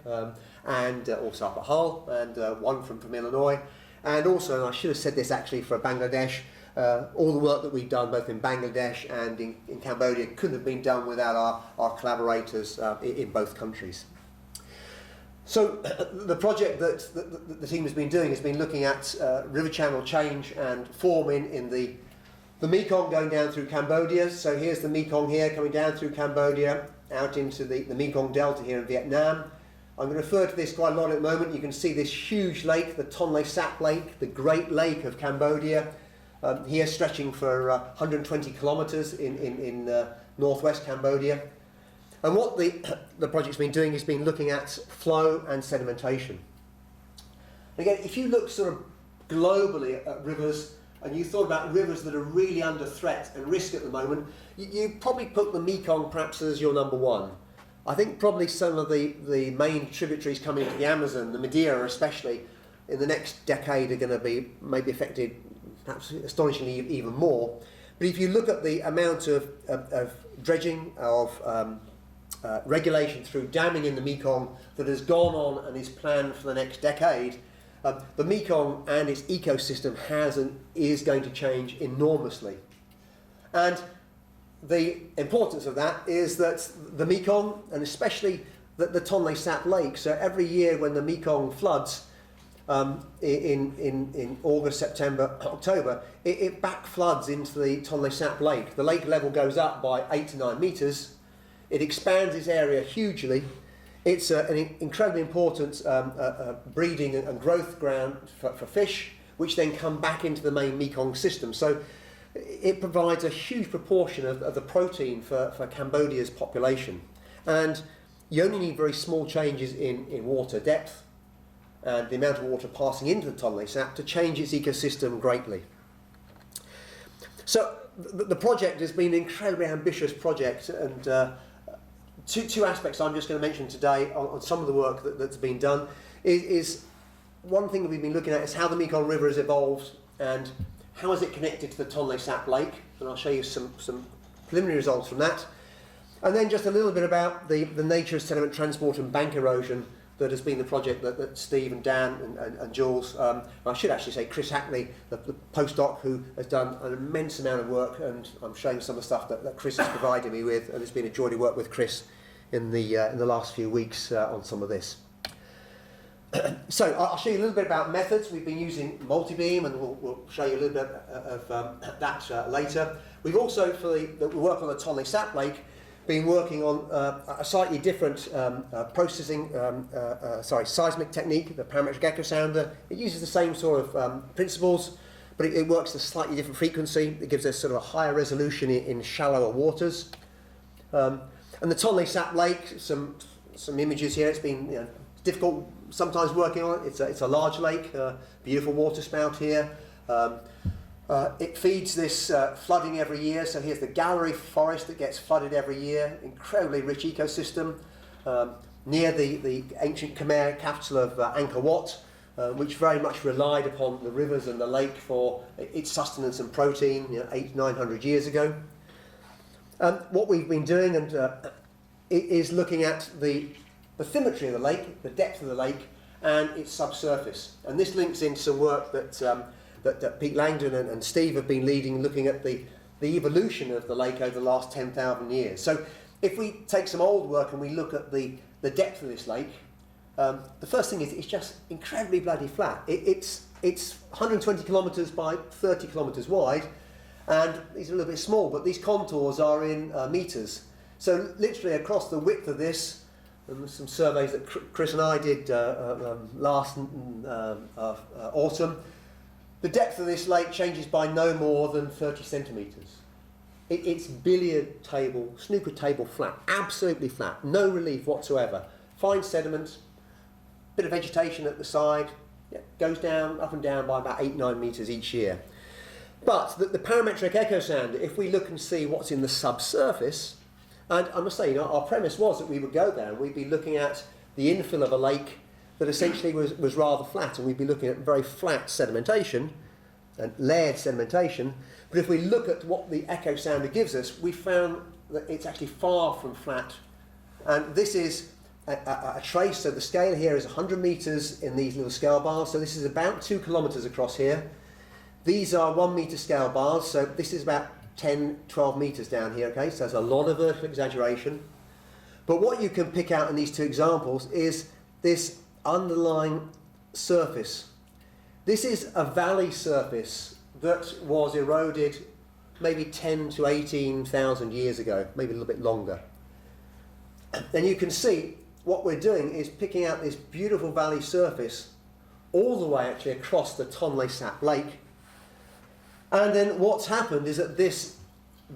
S2: and also up at Hull, and one from Illinois. And also, and I should have said this actually, for Bangladesh, all the work that we've done both in Bangladesh and in Cambodia couldn't have been done without our collaborators in both countries. So the project that the team has been doing has been looking at river channel change and form in the Mekong going down through Cambodia. So here's the Mekong here coming down through Cambodia out into the Mekong Delta here in Vietnam. I'm going to refer to this quite a lot at the moment. You can see this huge lake, the Tonle Sap Lake, the Great Lake of Cambodia, here stretching for 120 kilometres in northwest Cambodia. And what the project's been doing is been looking at flow and sedimentation. Again, if you look sort of globally at rivers, and you thought about rivers that are really under threat and risk at the moment, you probably put the Mekong perhaps as your number one. I think probably some of the main tributaries coming to the Amazon, the Madeira especially, in the next decade are going to be maybe affected perhaps astonishingly even more. But if you look at the amount of dredging, of regulation through damming in the Mekong that has gone on and is planned for the next decade, the Mekong and its ecosystem is going to change enormously. And the importance of that is that the Mekong, and especially the Tonle Sap Lake, so every year when the Mekong floods in August, September, October, it back floods into the Tonle Sap Lake. The lake level goes up by 8 to 9 metres. It expands its area hugely. It's an incredibly important breeding and growth ground for fish, which then come back into the main Mekong system. So it provides a huge proportion of the protein for Cambodia's population. And you only need very small changes in water depth and the amount of water passing into the Tonle Sap to change its ecosystem greatly. So the project has been an incredibly ambitious project, and two aspects I'm just going to mention today on some of the work that's been done is one thing that we've been looking at is how the Mekong River has evolved and how is it connected to the Tonle Sap Lake, and I'll show you some preliminary results from that. And then just a little bit about the nature of sediment transport and bank erosion that has been the project that Steve and Dan and Jules, I should actually say Chris Hackney, the postdoc who has done an immense amount of work, and I'm showing some of the stuff that Chris has provided me with, and it's been a joy to work with Chris in the last few weeks on some of this. So I'll show you a little bit about methods. We've been using multi-beam, and we'll show you a little bit of that later. We've also, for the work on the Tonle Sap Lake, been working on a slightly different seismic technique, the parametric echo sounder. It uses the same sort of principles, but it works at a slightly different frequency. It gives us sort of a higher resolution in shallower waters. And the Tonle Sap Lake, some images here. It's been difficult sometimes working on it. It's a large lake, beautiful water spout here. It feeds this flooding every year, so here's the gallery forest that gets flooded every year, incredibly rich ecosystem, near the ancient Khmer capital of Angkor Wat, which very much relied upon the rivers and the lake for its sustenance and protein 800-900 years ago. What we've been doing is looking at the bathymetry of the lake, the depth of the lake, and its subsurface. And this links into some work that Pete Langdon and Steve have been leading, looking at the evolution of the lake over the last 10,000 years. So if we take some old work and we look at the depth of this lake, the first thing is it's just incredibly bloody flat. It's 120 kilometres by 30 kilometres wide, and these are a little bit small, but these contours are in metres. So literally across the width of this, and some surveys that Chris and I did last autumn, the depth of this lake changes by no more than 30 centimetres. It's billiard table, snooker table flat, absolutely flat, no relief whatsoever. Fine sediment, bit of vegetation at the side, goes down, up and down by about 8-9 metres each year. But the parametric echo sounder, if we look and see what's in the subsurface, and I must say, our premise was that we would go there and we'd be looking at the infill of a lake that essentially was rather flat, and we'd be looking at very flat sedimentation and layered sedimentation. But if we look at what the echo sounder gives us, we found that it's actually far from flat. And this is a trace, so the scale here is 100 metres in these little scale bars, so this is about 2 kilometres across here. These are 1 metre scale bars, so this is about 10-12 metres down here, okay, so there's a lot of vertical exaggeration. But what you can pick out in these two examples is this underlying surface. This is a valley surface that was eroded maybe 10 to 18,000 years ago, maybe a little bit longer. And you can see what we're doing is picking out this beautiful valley surface all the way actually across the Tonle Sap Lake. And then what's happened is that this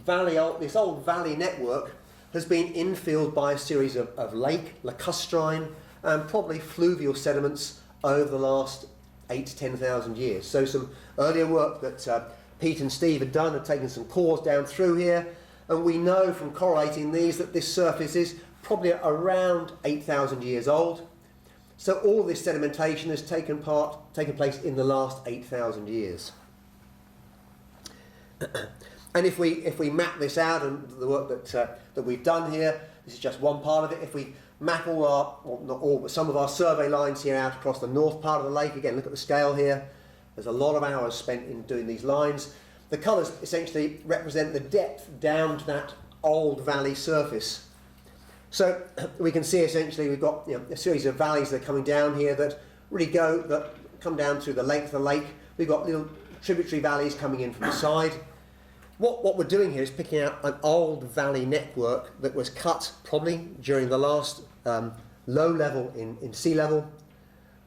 S2: old valley network has been infilled by a series of lake, lacustrine, and probably fluvial sediments over the last 8 to 10,000 years. So some earlier work that Pete and Steve had done had taken some cores down through here, and we know from correlating these that this surface is probably around 8,000 years old. So all this sedimentation has taken place in the last 8,000 years. And if we map this out, and the work that we've done here, this is just one part of it. If we map all our, well, not all, but some of our survey lines here out across the north part of the lake, again, look at the scale here. There's a lot of hours spent in doing these lines. The colours essentially represent the depth down to that old valley surface. So we can see essentially we've got, you know, a series of valleys that are coming down here that really come down through the length of the lake. We've got little tributary valleys coming in from the side. What we're doing here is picking out an old valley network that was cut probably during the last low level in sea level,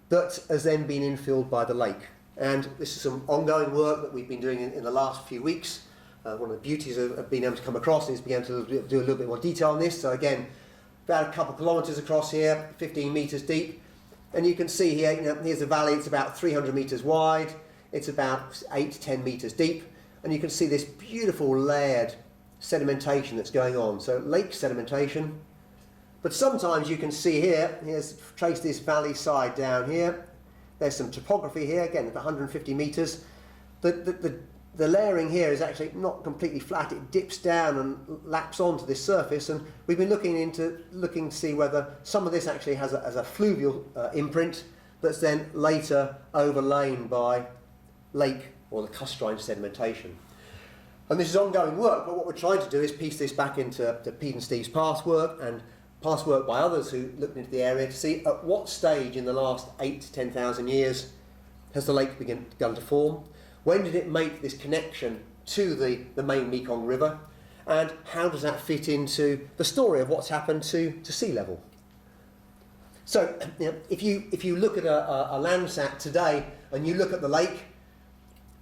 S2: that has then been infilled by the lake. And this is some ongoing work that we've been doing in the last few weeks. One of the beauties of being able to come across is being able to do a little bit more detail on this. So again, about a couple of kilometres across here, 15 metres deep. And you can see here, you know, here's a valley, it's about 300 metres wide, it's about 8 to 10 metres deep. And you can see this beautiful layered sedimentation that's going on. So lake sedimentation. But sometimes you can see here, trace this valley side down here. There's some topography here, again at 150 metres. The layering here is actually not completely flat, it dips down and laps onto this surface, and we've been looking to see whether some of this actually has a fluvial imprint that's then later overlain by lake or the custrine sedimentation. And this is ongoing work, but what we're trying to do is piece this back into Pete and Steve's past work and past work by others who looked into the area to see at what stage in the last 8 to 10,000 years has the lake begun to form. When did it make this connection to the main Mekong River, and how does that fit into the story of what's happened to sea level? So, you know, if you look at a Landsat today and you look at the lake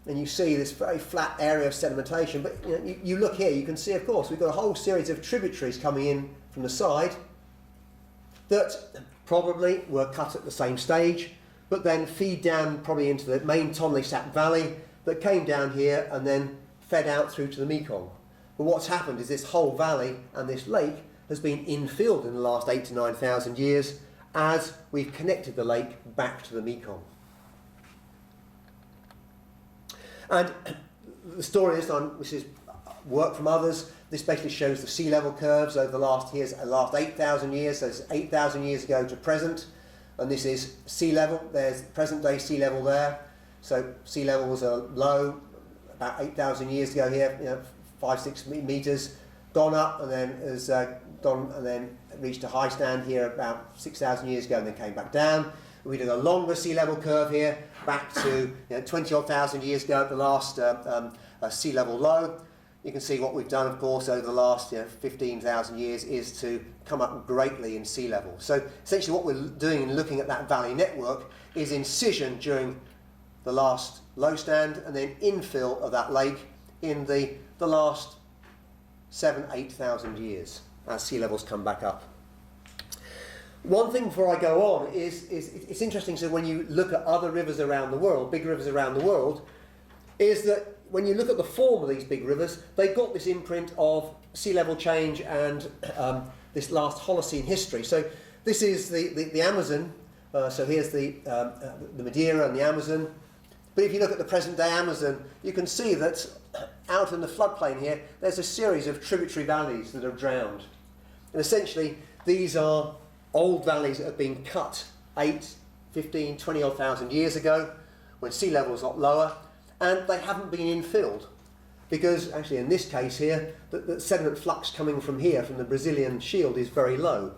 S2: and you see this very flat area of sedimentation, but you know, you look here, you can see, of course, we've got a whole series of tributaries coming in from the side that probably were cut at the same stage, but then feed down probably into the main Tonle Sap Valley that came down here and then fed out through to the Mekong. But what's happened is this whole valley and this lake has been infilled in the last 8 to 9,000 years as we've connected the lake back to the Mekong. And the story this time, which is work from others, this basically shows the sea level curves over the last 8,000 years, so it's 8,000 years ago to present, and this is sea level. There's present day sea level there. So sea levels are low about 8,000 years ago here, you know, 5-6 metres, gone up and then has gone and then reached a high stand here about 6,000 years ago and then came back down. We did a longer sea level curve here back to 20-odd thousand years ago at the last sea level low. You can see what we've done, of course, over the last 15,000 years is to come up greatly in sea level. So essentially what we're doing in looking at that valley network is incision during the last low stand and then infill of that lake in the last 7,000-8,000 years as sea levels come back up. One thing before I go on is it's interesting, so when you look at other rivers around the world, big rivers around the world, is that when you look at the form of these big rivers, they've got this imprint of sea level change and this last Holocene history. So this is the Amazon, so here's the Madeira and the Amazon. But if you look at the present day Amazon, you can see that out in the floodplain here, there's a series of tributary valleys that are drowned. And essentially, these are old valleys that have been cut 8, 15, 20-odd thousand years ago, when sea level was a lot lower, and they haven't been infilled. Because actually in this case here, the sediment flux coming from here, from the Brazilian shield, is very low.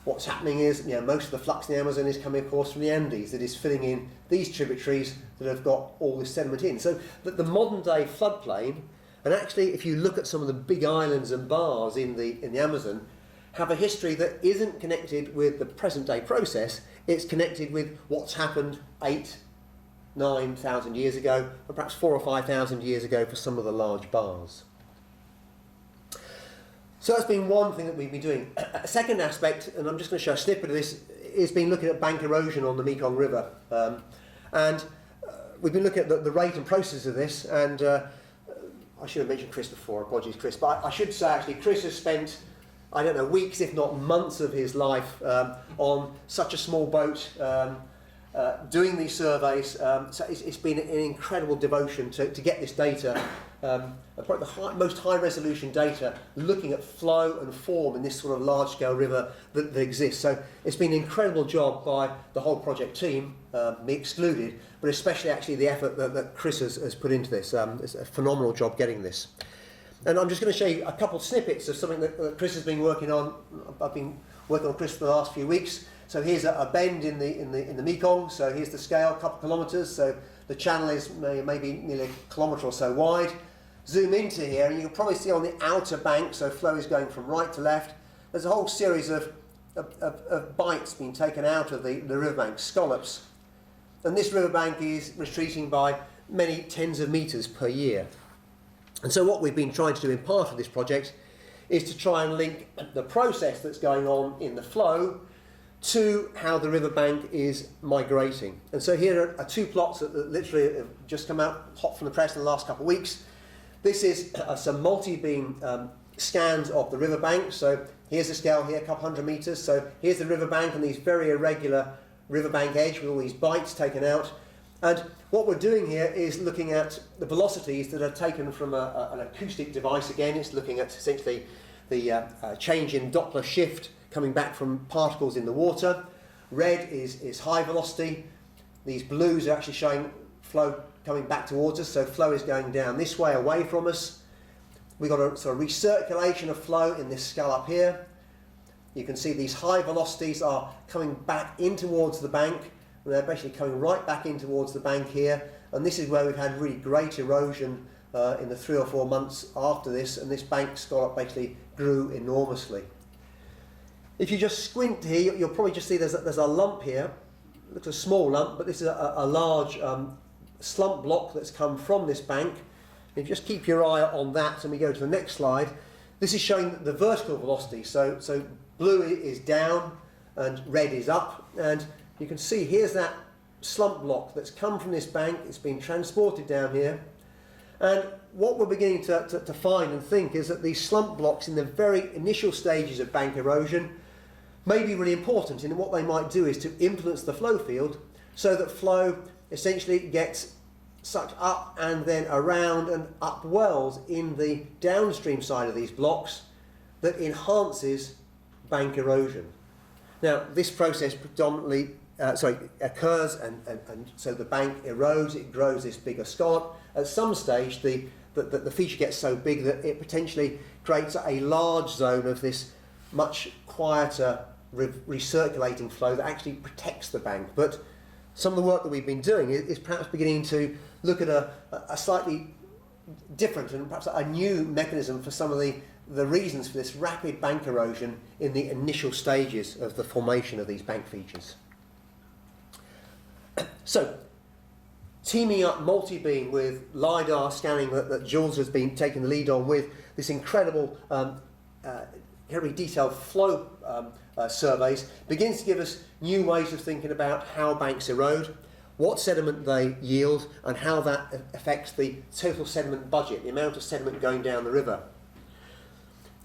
S2: What's happening is, most of the flux in the Amazon is coming, of course, from the Andes, that is filling in these tributaries that have got all this sediment in. So the modern day floodplain, and actually if you look at some of the big islands and bars in the Amazon, have a history that isn't connected with the present day process, it's connected with what's happened 8,000-9,000 years ago, or perhaps 4,000 or 5,000 years ago for some of the large bars. So that's been one thing that we've been doing. A second aspect, and I'm just going to show a snippet of this, is been looking at bank erosion on the Mekong River. And we've been looking at the rate and process of this, and I should have mentioned Chris before, apologies Chris, but I should say actually Chris has spent, I don't know, weeks if not months of his life on such a small boat doing these surveys. So it's been an incredible devotion to get this data probably the most high-resolution data looking at flow and form in this sort of large-scale river that exists. So it's been an incredible job by the whole project team, me excluded, but especially actually the effort that Chris has put into this. It's a phenomenal job getting this. And I'm just going to show you a couple of snippets of something that Chris has been working on. I've been working on Chris for the last few weeks. So here's a bend in the Mekong. So here's the scale, a couple of kilometres. So the channel is maybe nearly a kilometre or so wide. Zoom into here, and you can probably see on the outer bank, so flow is going from right to left. There's a whole series of bites being taken out of the riverbank, scallops. And this riverbank is retreating by many tens of metres per year. And so what we've been trying to do in part of this project is to try and link the process that's going on in the flow to how the riverbank is migrating. And so here are two plots that literally have just come out hot from the press in the last couple of weeks. This is some multi-beam scans of the riverbank. So here's the scale here, a couple hundred metres. So here's the riverbank and these very irregular riverbank edge with all these bites taken out. And what we're doing here is looking at the velocities that are taken from an acoustic device. Again, it's looking at essentially the change in Doppler shift coming back from particles in the water. Red is high velocity. These blues are actually showing flow coming back towards us, so flow is going down this way away from us. We've got a sort of recirculation of flow in this skull up here. You can see these high velocities are coming back in towards the bank. And they're basically coming right back in towards the bank here, and this is where we've had really great erosion in the 3 or 4 months after this, and this bank scallop basically grew enormously. If you just squint here, you'll probably just see there's a lump here. It looks a small lump, but this is a large slump block that's come from this bank. If you just keep your eye on that, and we go to the next slide, this is showing the vertical velocity. So blue is down and red is up, and you can see here's that slump block that's come from this bank. It's been transported down here, and what we're beginning to find and think is that these slump blocks in the very initial stages of bank erosion may be really important, and what they might do is to influence the flow field so that flow essentially gets sucked up and then around and up wells in the downstream side of these blocks that enhances bank erosion. Now, this process predominantly occurs, and so the bank erodes, it grows this bigger scallop. At some stage, the feature gets so big that it potentially creates a large zone of this much quieter recirculating flow that actually protects the bank. But some of the work that we've been doing is perhaps beginning to look at a slightly different and perhaps a new mechanism for some of the reasons for this rapid bank erosion in the initial stages of the formation of these bank features. So, teaming up multi-beam with LiDAR scanning that Jules has been taking the lead on with this incredible, very detailed flow surveys begins to give us new ways of thinking about how banks erode, what sediment they yield, and how that affects the total sediment budget, the amount of sediment going down the river.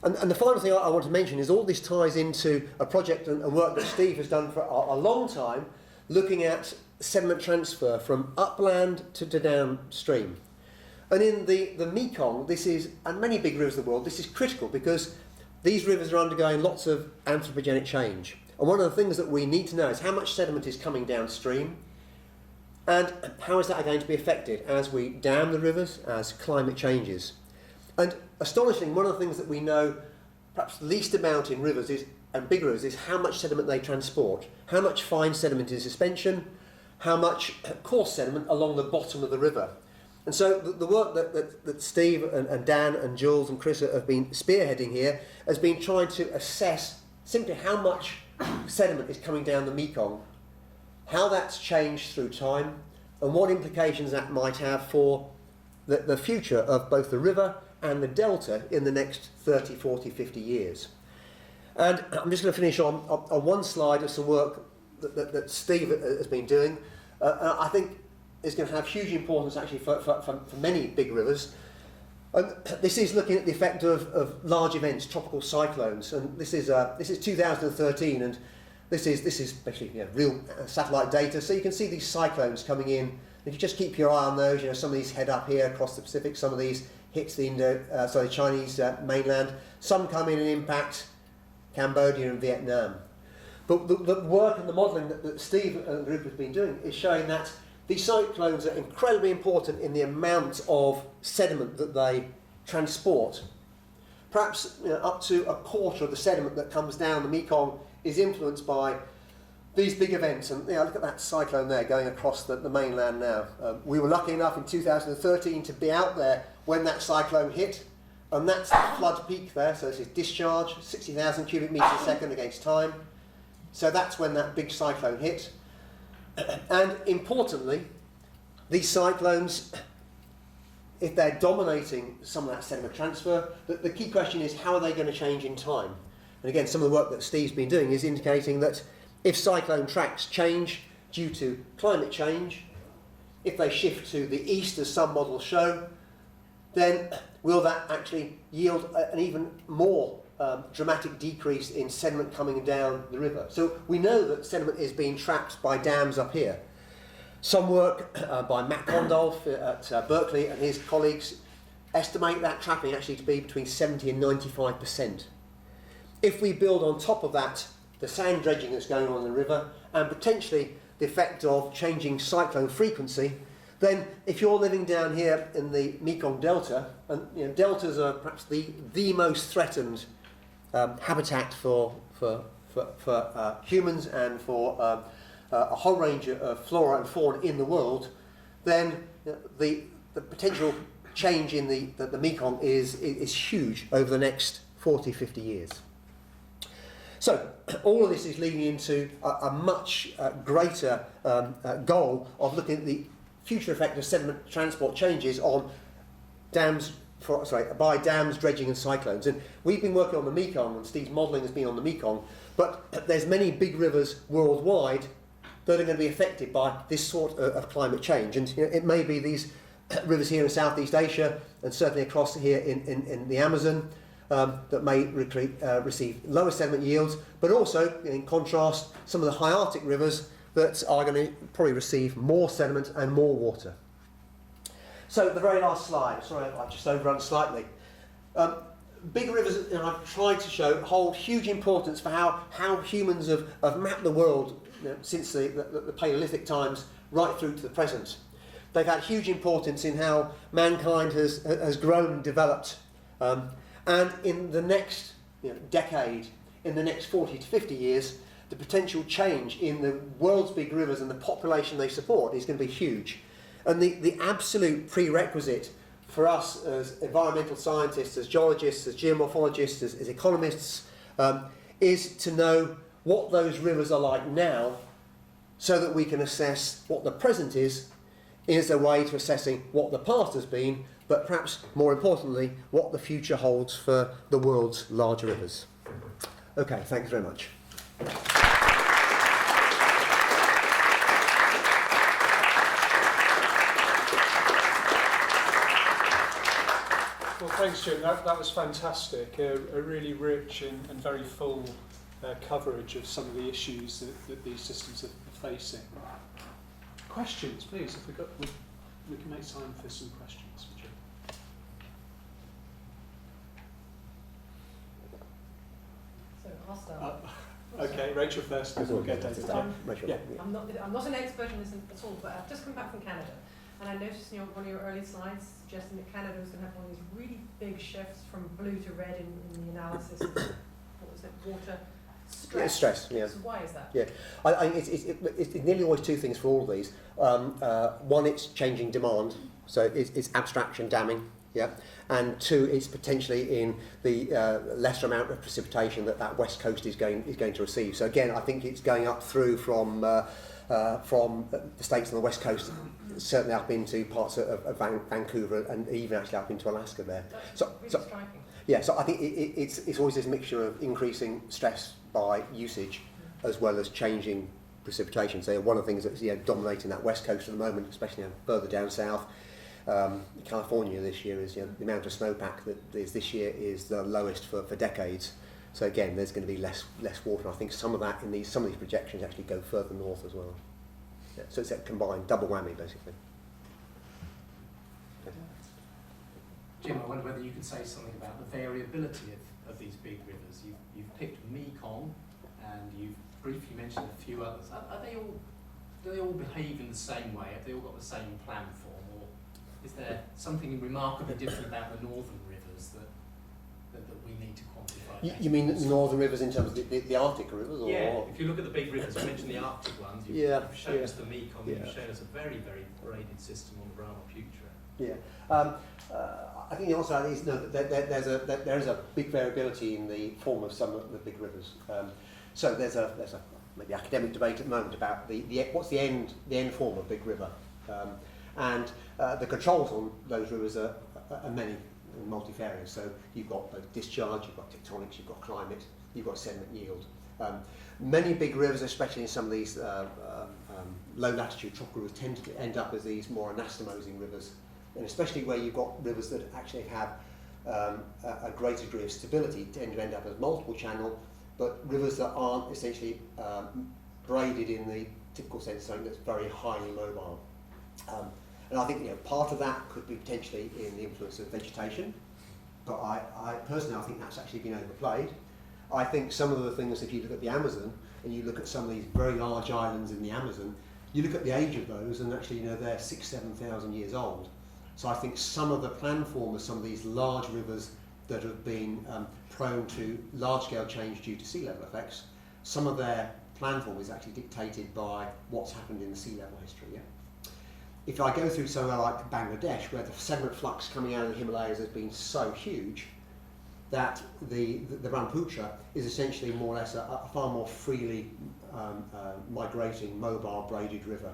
S2: And the final thing I want to mention is all this ties into a project and work that Steve has done for a long time, looking at sediment transfer from upland to downstream. And in the Mekong, this is, and many big rivers of the world, this is critical because these rivers are undergoing lots of anthropogenic change. And one of the things that we need to know is how much sediment is coming downstream and how is that going to be affected as we dam the rivers, as climate changes. And astonishingly, one of the things that we know perhaps least about in rivers and big rivers is how much sediment they transport, how much fine sediment in suspension, how much coarse sediment along the bottom of the river. And so the work that Steve and Dan and Jules and Chris have been spearheading here has been trying to assess simply how much sediment is coming down the Mekong, how that's changed through time, and what implications that might have for the future of both the river and the delta in the next 30, 40, 50 years. And I'm just going to finish on one slide of some work that Steve has been doing. I think is going to have huge importance actually for many big rivers. And this is looking at the effect of large events, tropical cyclones, and this is 2013, and this is basically real satellite data. So you can see these cyclones coming in. If you just keep your eye on those, some of these head up here across the Pacific, some of these hits the Chinese mainland. Some come in and impact Cambodia and Vietnam. But the work and the modelling that Steve and the group has been doing is showing that these cyclones are incredibly important in the amount of sediment that they transport. Perhaps up to a quarter of the sediment that comes down the Mekong is influenced by these big events. And look at that cyclone there going across the mainland now. We were lucky enough in 2013 to be out there when that cyclone hit. And that's the flood peak there. So this is discharge, 60,000 cubic metres a second against time. So that's when that big cyclone hit. And importantly, these cyclones, if they're dominating some of that sediment transfer, the key question is how are they going to change in time? And again, some of the work that Steve's been doing is indicating that if cyclone tracks change due to climate change, if they shift to the east as some models show, then will that actually yield an even more dramatic decrease in sediment coming down the river? So we know that sediment is being trapped by dams up here. Some work by Matt Condolf at Berkeley and his colleagues estimate that trapping actually to be between 70 and 95%. If we build on top of that the sand dredging that's going on in the river and potentially the effect of changing cyclone frequency, then if you're living down here in the Mekong Delta, and deltas are perhaps the most threatened habitat for humans and for a whole range of flora and fauna in the world, then the potential change in the Mekong is huge over the next 40, 50 years. So all of this is leading into a much greater goal of looking at the future effect of sediment transport changes on dams, by dams, dredging and cyclones. And we've been working on the Mekong, and Steve's modelling has been on the Mekong, but there's many big rivers worldwide that are going to be affected by this sort of climate change. And it may be these rivers here in Southeast Asia and certainly across here in the Amazon that may receive lower sediment yields, but also, in contrast, some of the high Arctic rivers that are going to probably receive more sediment and more water. So the very last slide, sorry I've just overrun slightly. Big rivers, I've tried to show, hold huge importance for how humans have mapped the world since the Paleolithic times right through to the present. They've had huge importance in how mankind has grown and developed. And in the next decade, in the next 40 to 50 years, the potential change in the world's big rivers and the population they support is going to be huge. And the absolute prerequisite for us as environmental scientists, as geologists, as geomorphologists, as economists, is to know what those rivers are like now so that we can assess what the present is a way to assessing what the past has been, but perhaps more importantly, what the future holds for the world's larger rivers. Okay, thanks very much.
S1: Well, thanks, Jim. That was fantastic. A really rich and very full coverage of some of the issues that these systems are facing. Questions, please. If we can make time for some questions for Jim.
S3: So I'll start.
S1: Okay, Rachel first, and we'll get David.
S3: I'm not an expert in this at all, but I've just come back from Canada, and I noticed in one of your early slides suggesting that Canada was going to have one of these really big shifts from blue to red in the analysis of what was it, water stress.
S2: Yeah, stress, yeah.
S3: So why is that?
S2: Yeah, I it's nearly always two things for all of these. One, it's changing demand, so it's abstraction damming, yeah, and two, it's potentially in the lesser amount of precipitation that west coast is going to receive. So again, I think it's going up through from the states on the west coast, certainly up into parts of Vancouver and even actually up into Alaska there.
S3: That's really striking.
S2: Yeah, so I think it's always this mixture of increasing stress by usage as well as changing precipitation. So one of the things that's dominating that west coast at the moment, especially further down south, California this year is the amount of snowpack that is this year is the lowest for decades. So again, there's going to be less water. I think some of that in some of these projections actually go further north as well. Yeah, so it's a combined double whammy basically.
S4: Jim, I wonder whether you could say something about the variability of these big rivers. You've picked Mekong, and you've briefly mentioned a few others. Do they all behave in the same way? Have they all got the same planform, or is there something remarkably different about the northern rivers that we need to quantify?
S2: You mean northern rivers in terms of the Arctic rivers? Or?
S4: Yeah, if you look at the big rivers, you mentioned the Arctic ones, you've shown us the Mekong, you've shown us a very, very braided system on the Brahmaputra.
S2: Yeah. I think the answer to that is no, there is a big variability in the form of some of the big rivers. So there's a maybe academic debate at the moment about what's the end form of big river. And the controls on those rivers are many and multifarious. So you've got both discharge, you've got tectonics, you've got climate, you've got sediment yield. Many big rivers, especially in some of these low latitude tropical rivers, tend to end up as these more anastomosing rivers, and especially where you've got rivers that actually have a greater degree of stability tend to end up as multiple channel, but rivers that aren't essentially braided in the typical sense, something that's very highly mobile. And I think part of that could be potentially in the influence of vegetation, but I personally I think that's actually been overplayed. I think some of the things, if you look at the Amazon and you look at some of these very large islands in the Amazon, you look at the age of those and actually they're 6,000–7,000 years old. So I think some of the planform of some of these large rivers that have been prone to large-scale change due to sea level effects, some of their planform is actually dictated by what's happened in the sea level history. Yeah? If I go through somewhere like Bangladesh, where the sediment flux coming out of the Himalayas has been so huge that the Brahmaputra is essentially more or less a far more freely migrating, mobile, braided river.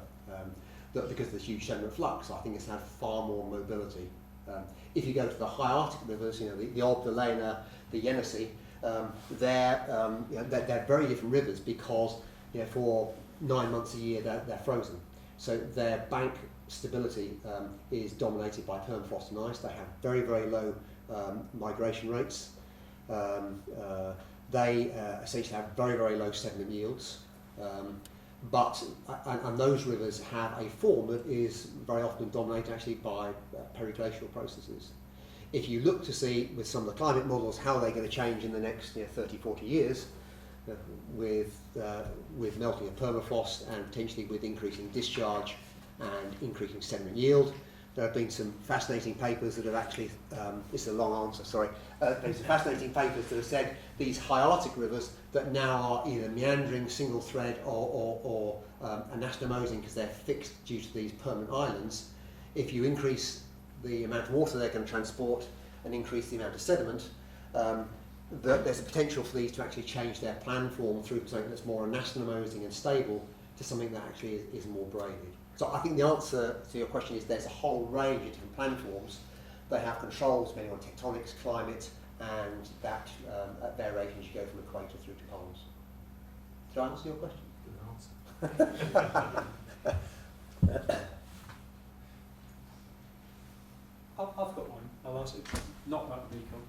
S2: That because of the huge sediment flux, I think it's had far more mobility. If you go to the high Arctic rivers, the Ob, the Lena, the Yenisei, they're very different rivers because for 9 months a year they're frozen. So their bank stability is dominated by permafrost and ice. They have very, very low migration rates. They essentially have very, very low sediment yields. And those rivers have a form that is very often dominated actually by periglacial processes. If you look to see with some of the climate models how they're going to change in the next 30–40 years, with melting of permafrost and potentially with increasing discharge and increasing sediment yield, there have been some fascinating papers that have actually, this is a long answer, sorry, there's some fascinating papers that have said these high Arctic rivers that now are either meandering single thread or anastomosing because they're fixed due to these permanent islands. If you increase the amount of water they're going to transport and increase the amount of sediment, there's a potential for these to actually change their planform through something that's more anastomosing and stable to something that actually is more braided. So I think the answer to your question is there's a whole range of different planforms. They have controls depending on tectonics, climate, and that at variations you go from equator through to poles. Did I answer your question?
S4: Good answer.
S5: I've got one. I'll answer it. Not about the Mekong.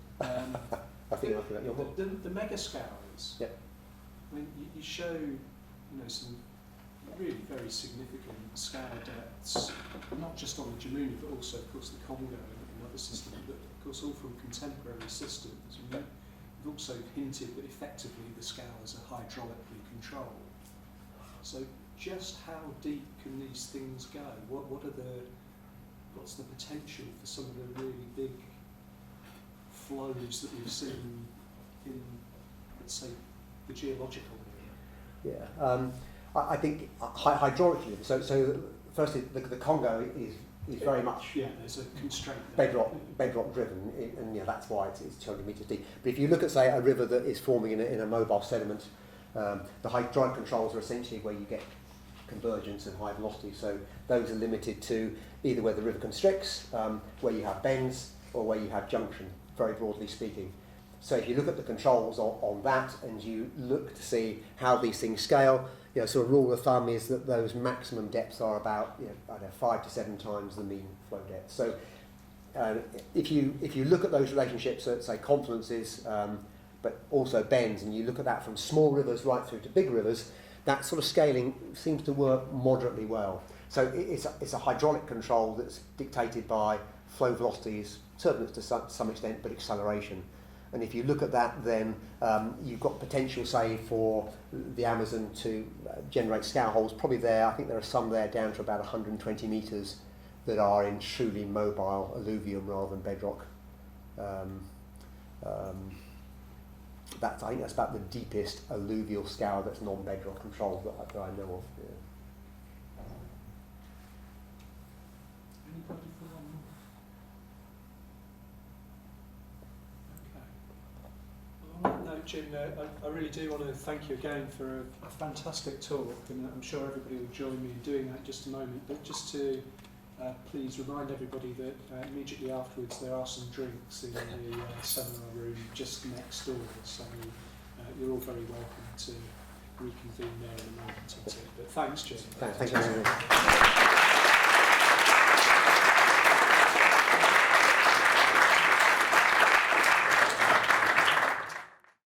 S2: I think I've got your one.
S5: The mega scales.
S2: Yep.
S5: I mean, you show some really very significant scale depths, not just on the Jubilee, but also, of course, the Congo and other systems, but of course all from contemporary systems. And you've also hinted that effectively the scales are hydraulically controlled. So just how deep can these things go? What's the potential for some of the really big flows that we've seen in, let's say, the geological area?
S2: Yeah. I think hydraulically, so firstly the Congo is very much
S5: there's a constraint
S2: bedrock driven, and that's why it's 200 metres deep. But if you look at, say, a river that is forming in a mobile sediment, the hydraulic controls are essentially where you get convergence and high velocity. So those are limited to either where the river constricts, where you have bends, or where you have junction, very broadly speaking. So if you look at the controls on that and you look to see how these things scale, sort of rule of thumb is that those maximum depths are about 5 to 7 times the mean flow depth. So if you look at those relationships at, say, confluences, but also bends, and you look at that from small rivers right through to big rivers, that sort of scaling seems to work moderately well. So it's a hydraulic control that's dictated by flow velocities turbulence to some extent, but acceleration. And if you look at that, then you've got potential, say, for the Amazon to generate scour holes. Probably there, I think there are some there down to about 120 metres that are in truly mobile alluvium rather than bedrock. I think that's about the deepest alluvial scour that's non-bedrock controlled that I know of. Yeah.
S5: Anybody for one more? Okay. Well, on that note, Jim, I really do want to thank you again for a fantastic talk, and I'm sure everybody will join me in doing that in just a moment. But just to please remind everybody that immediately afterwards there are some drinks in the seminar room just next door, so you're all very welcome to reconvene there in a moment or two. But thanks, Jim.
S2: Thank you very much.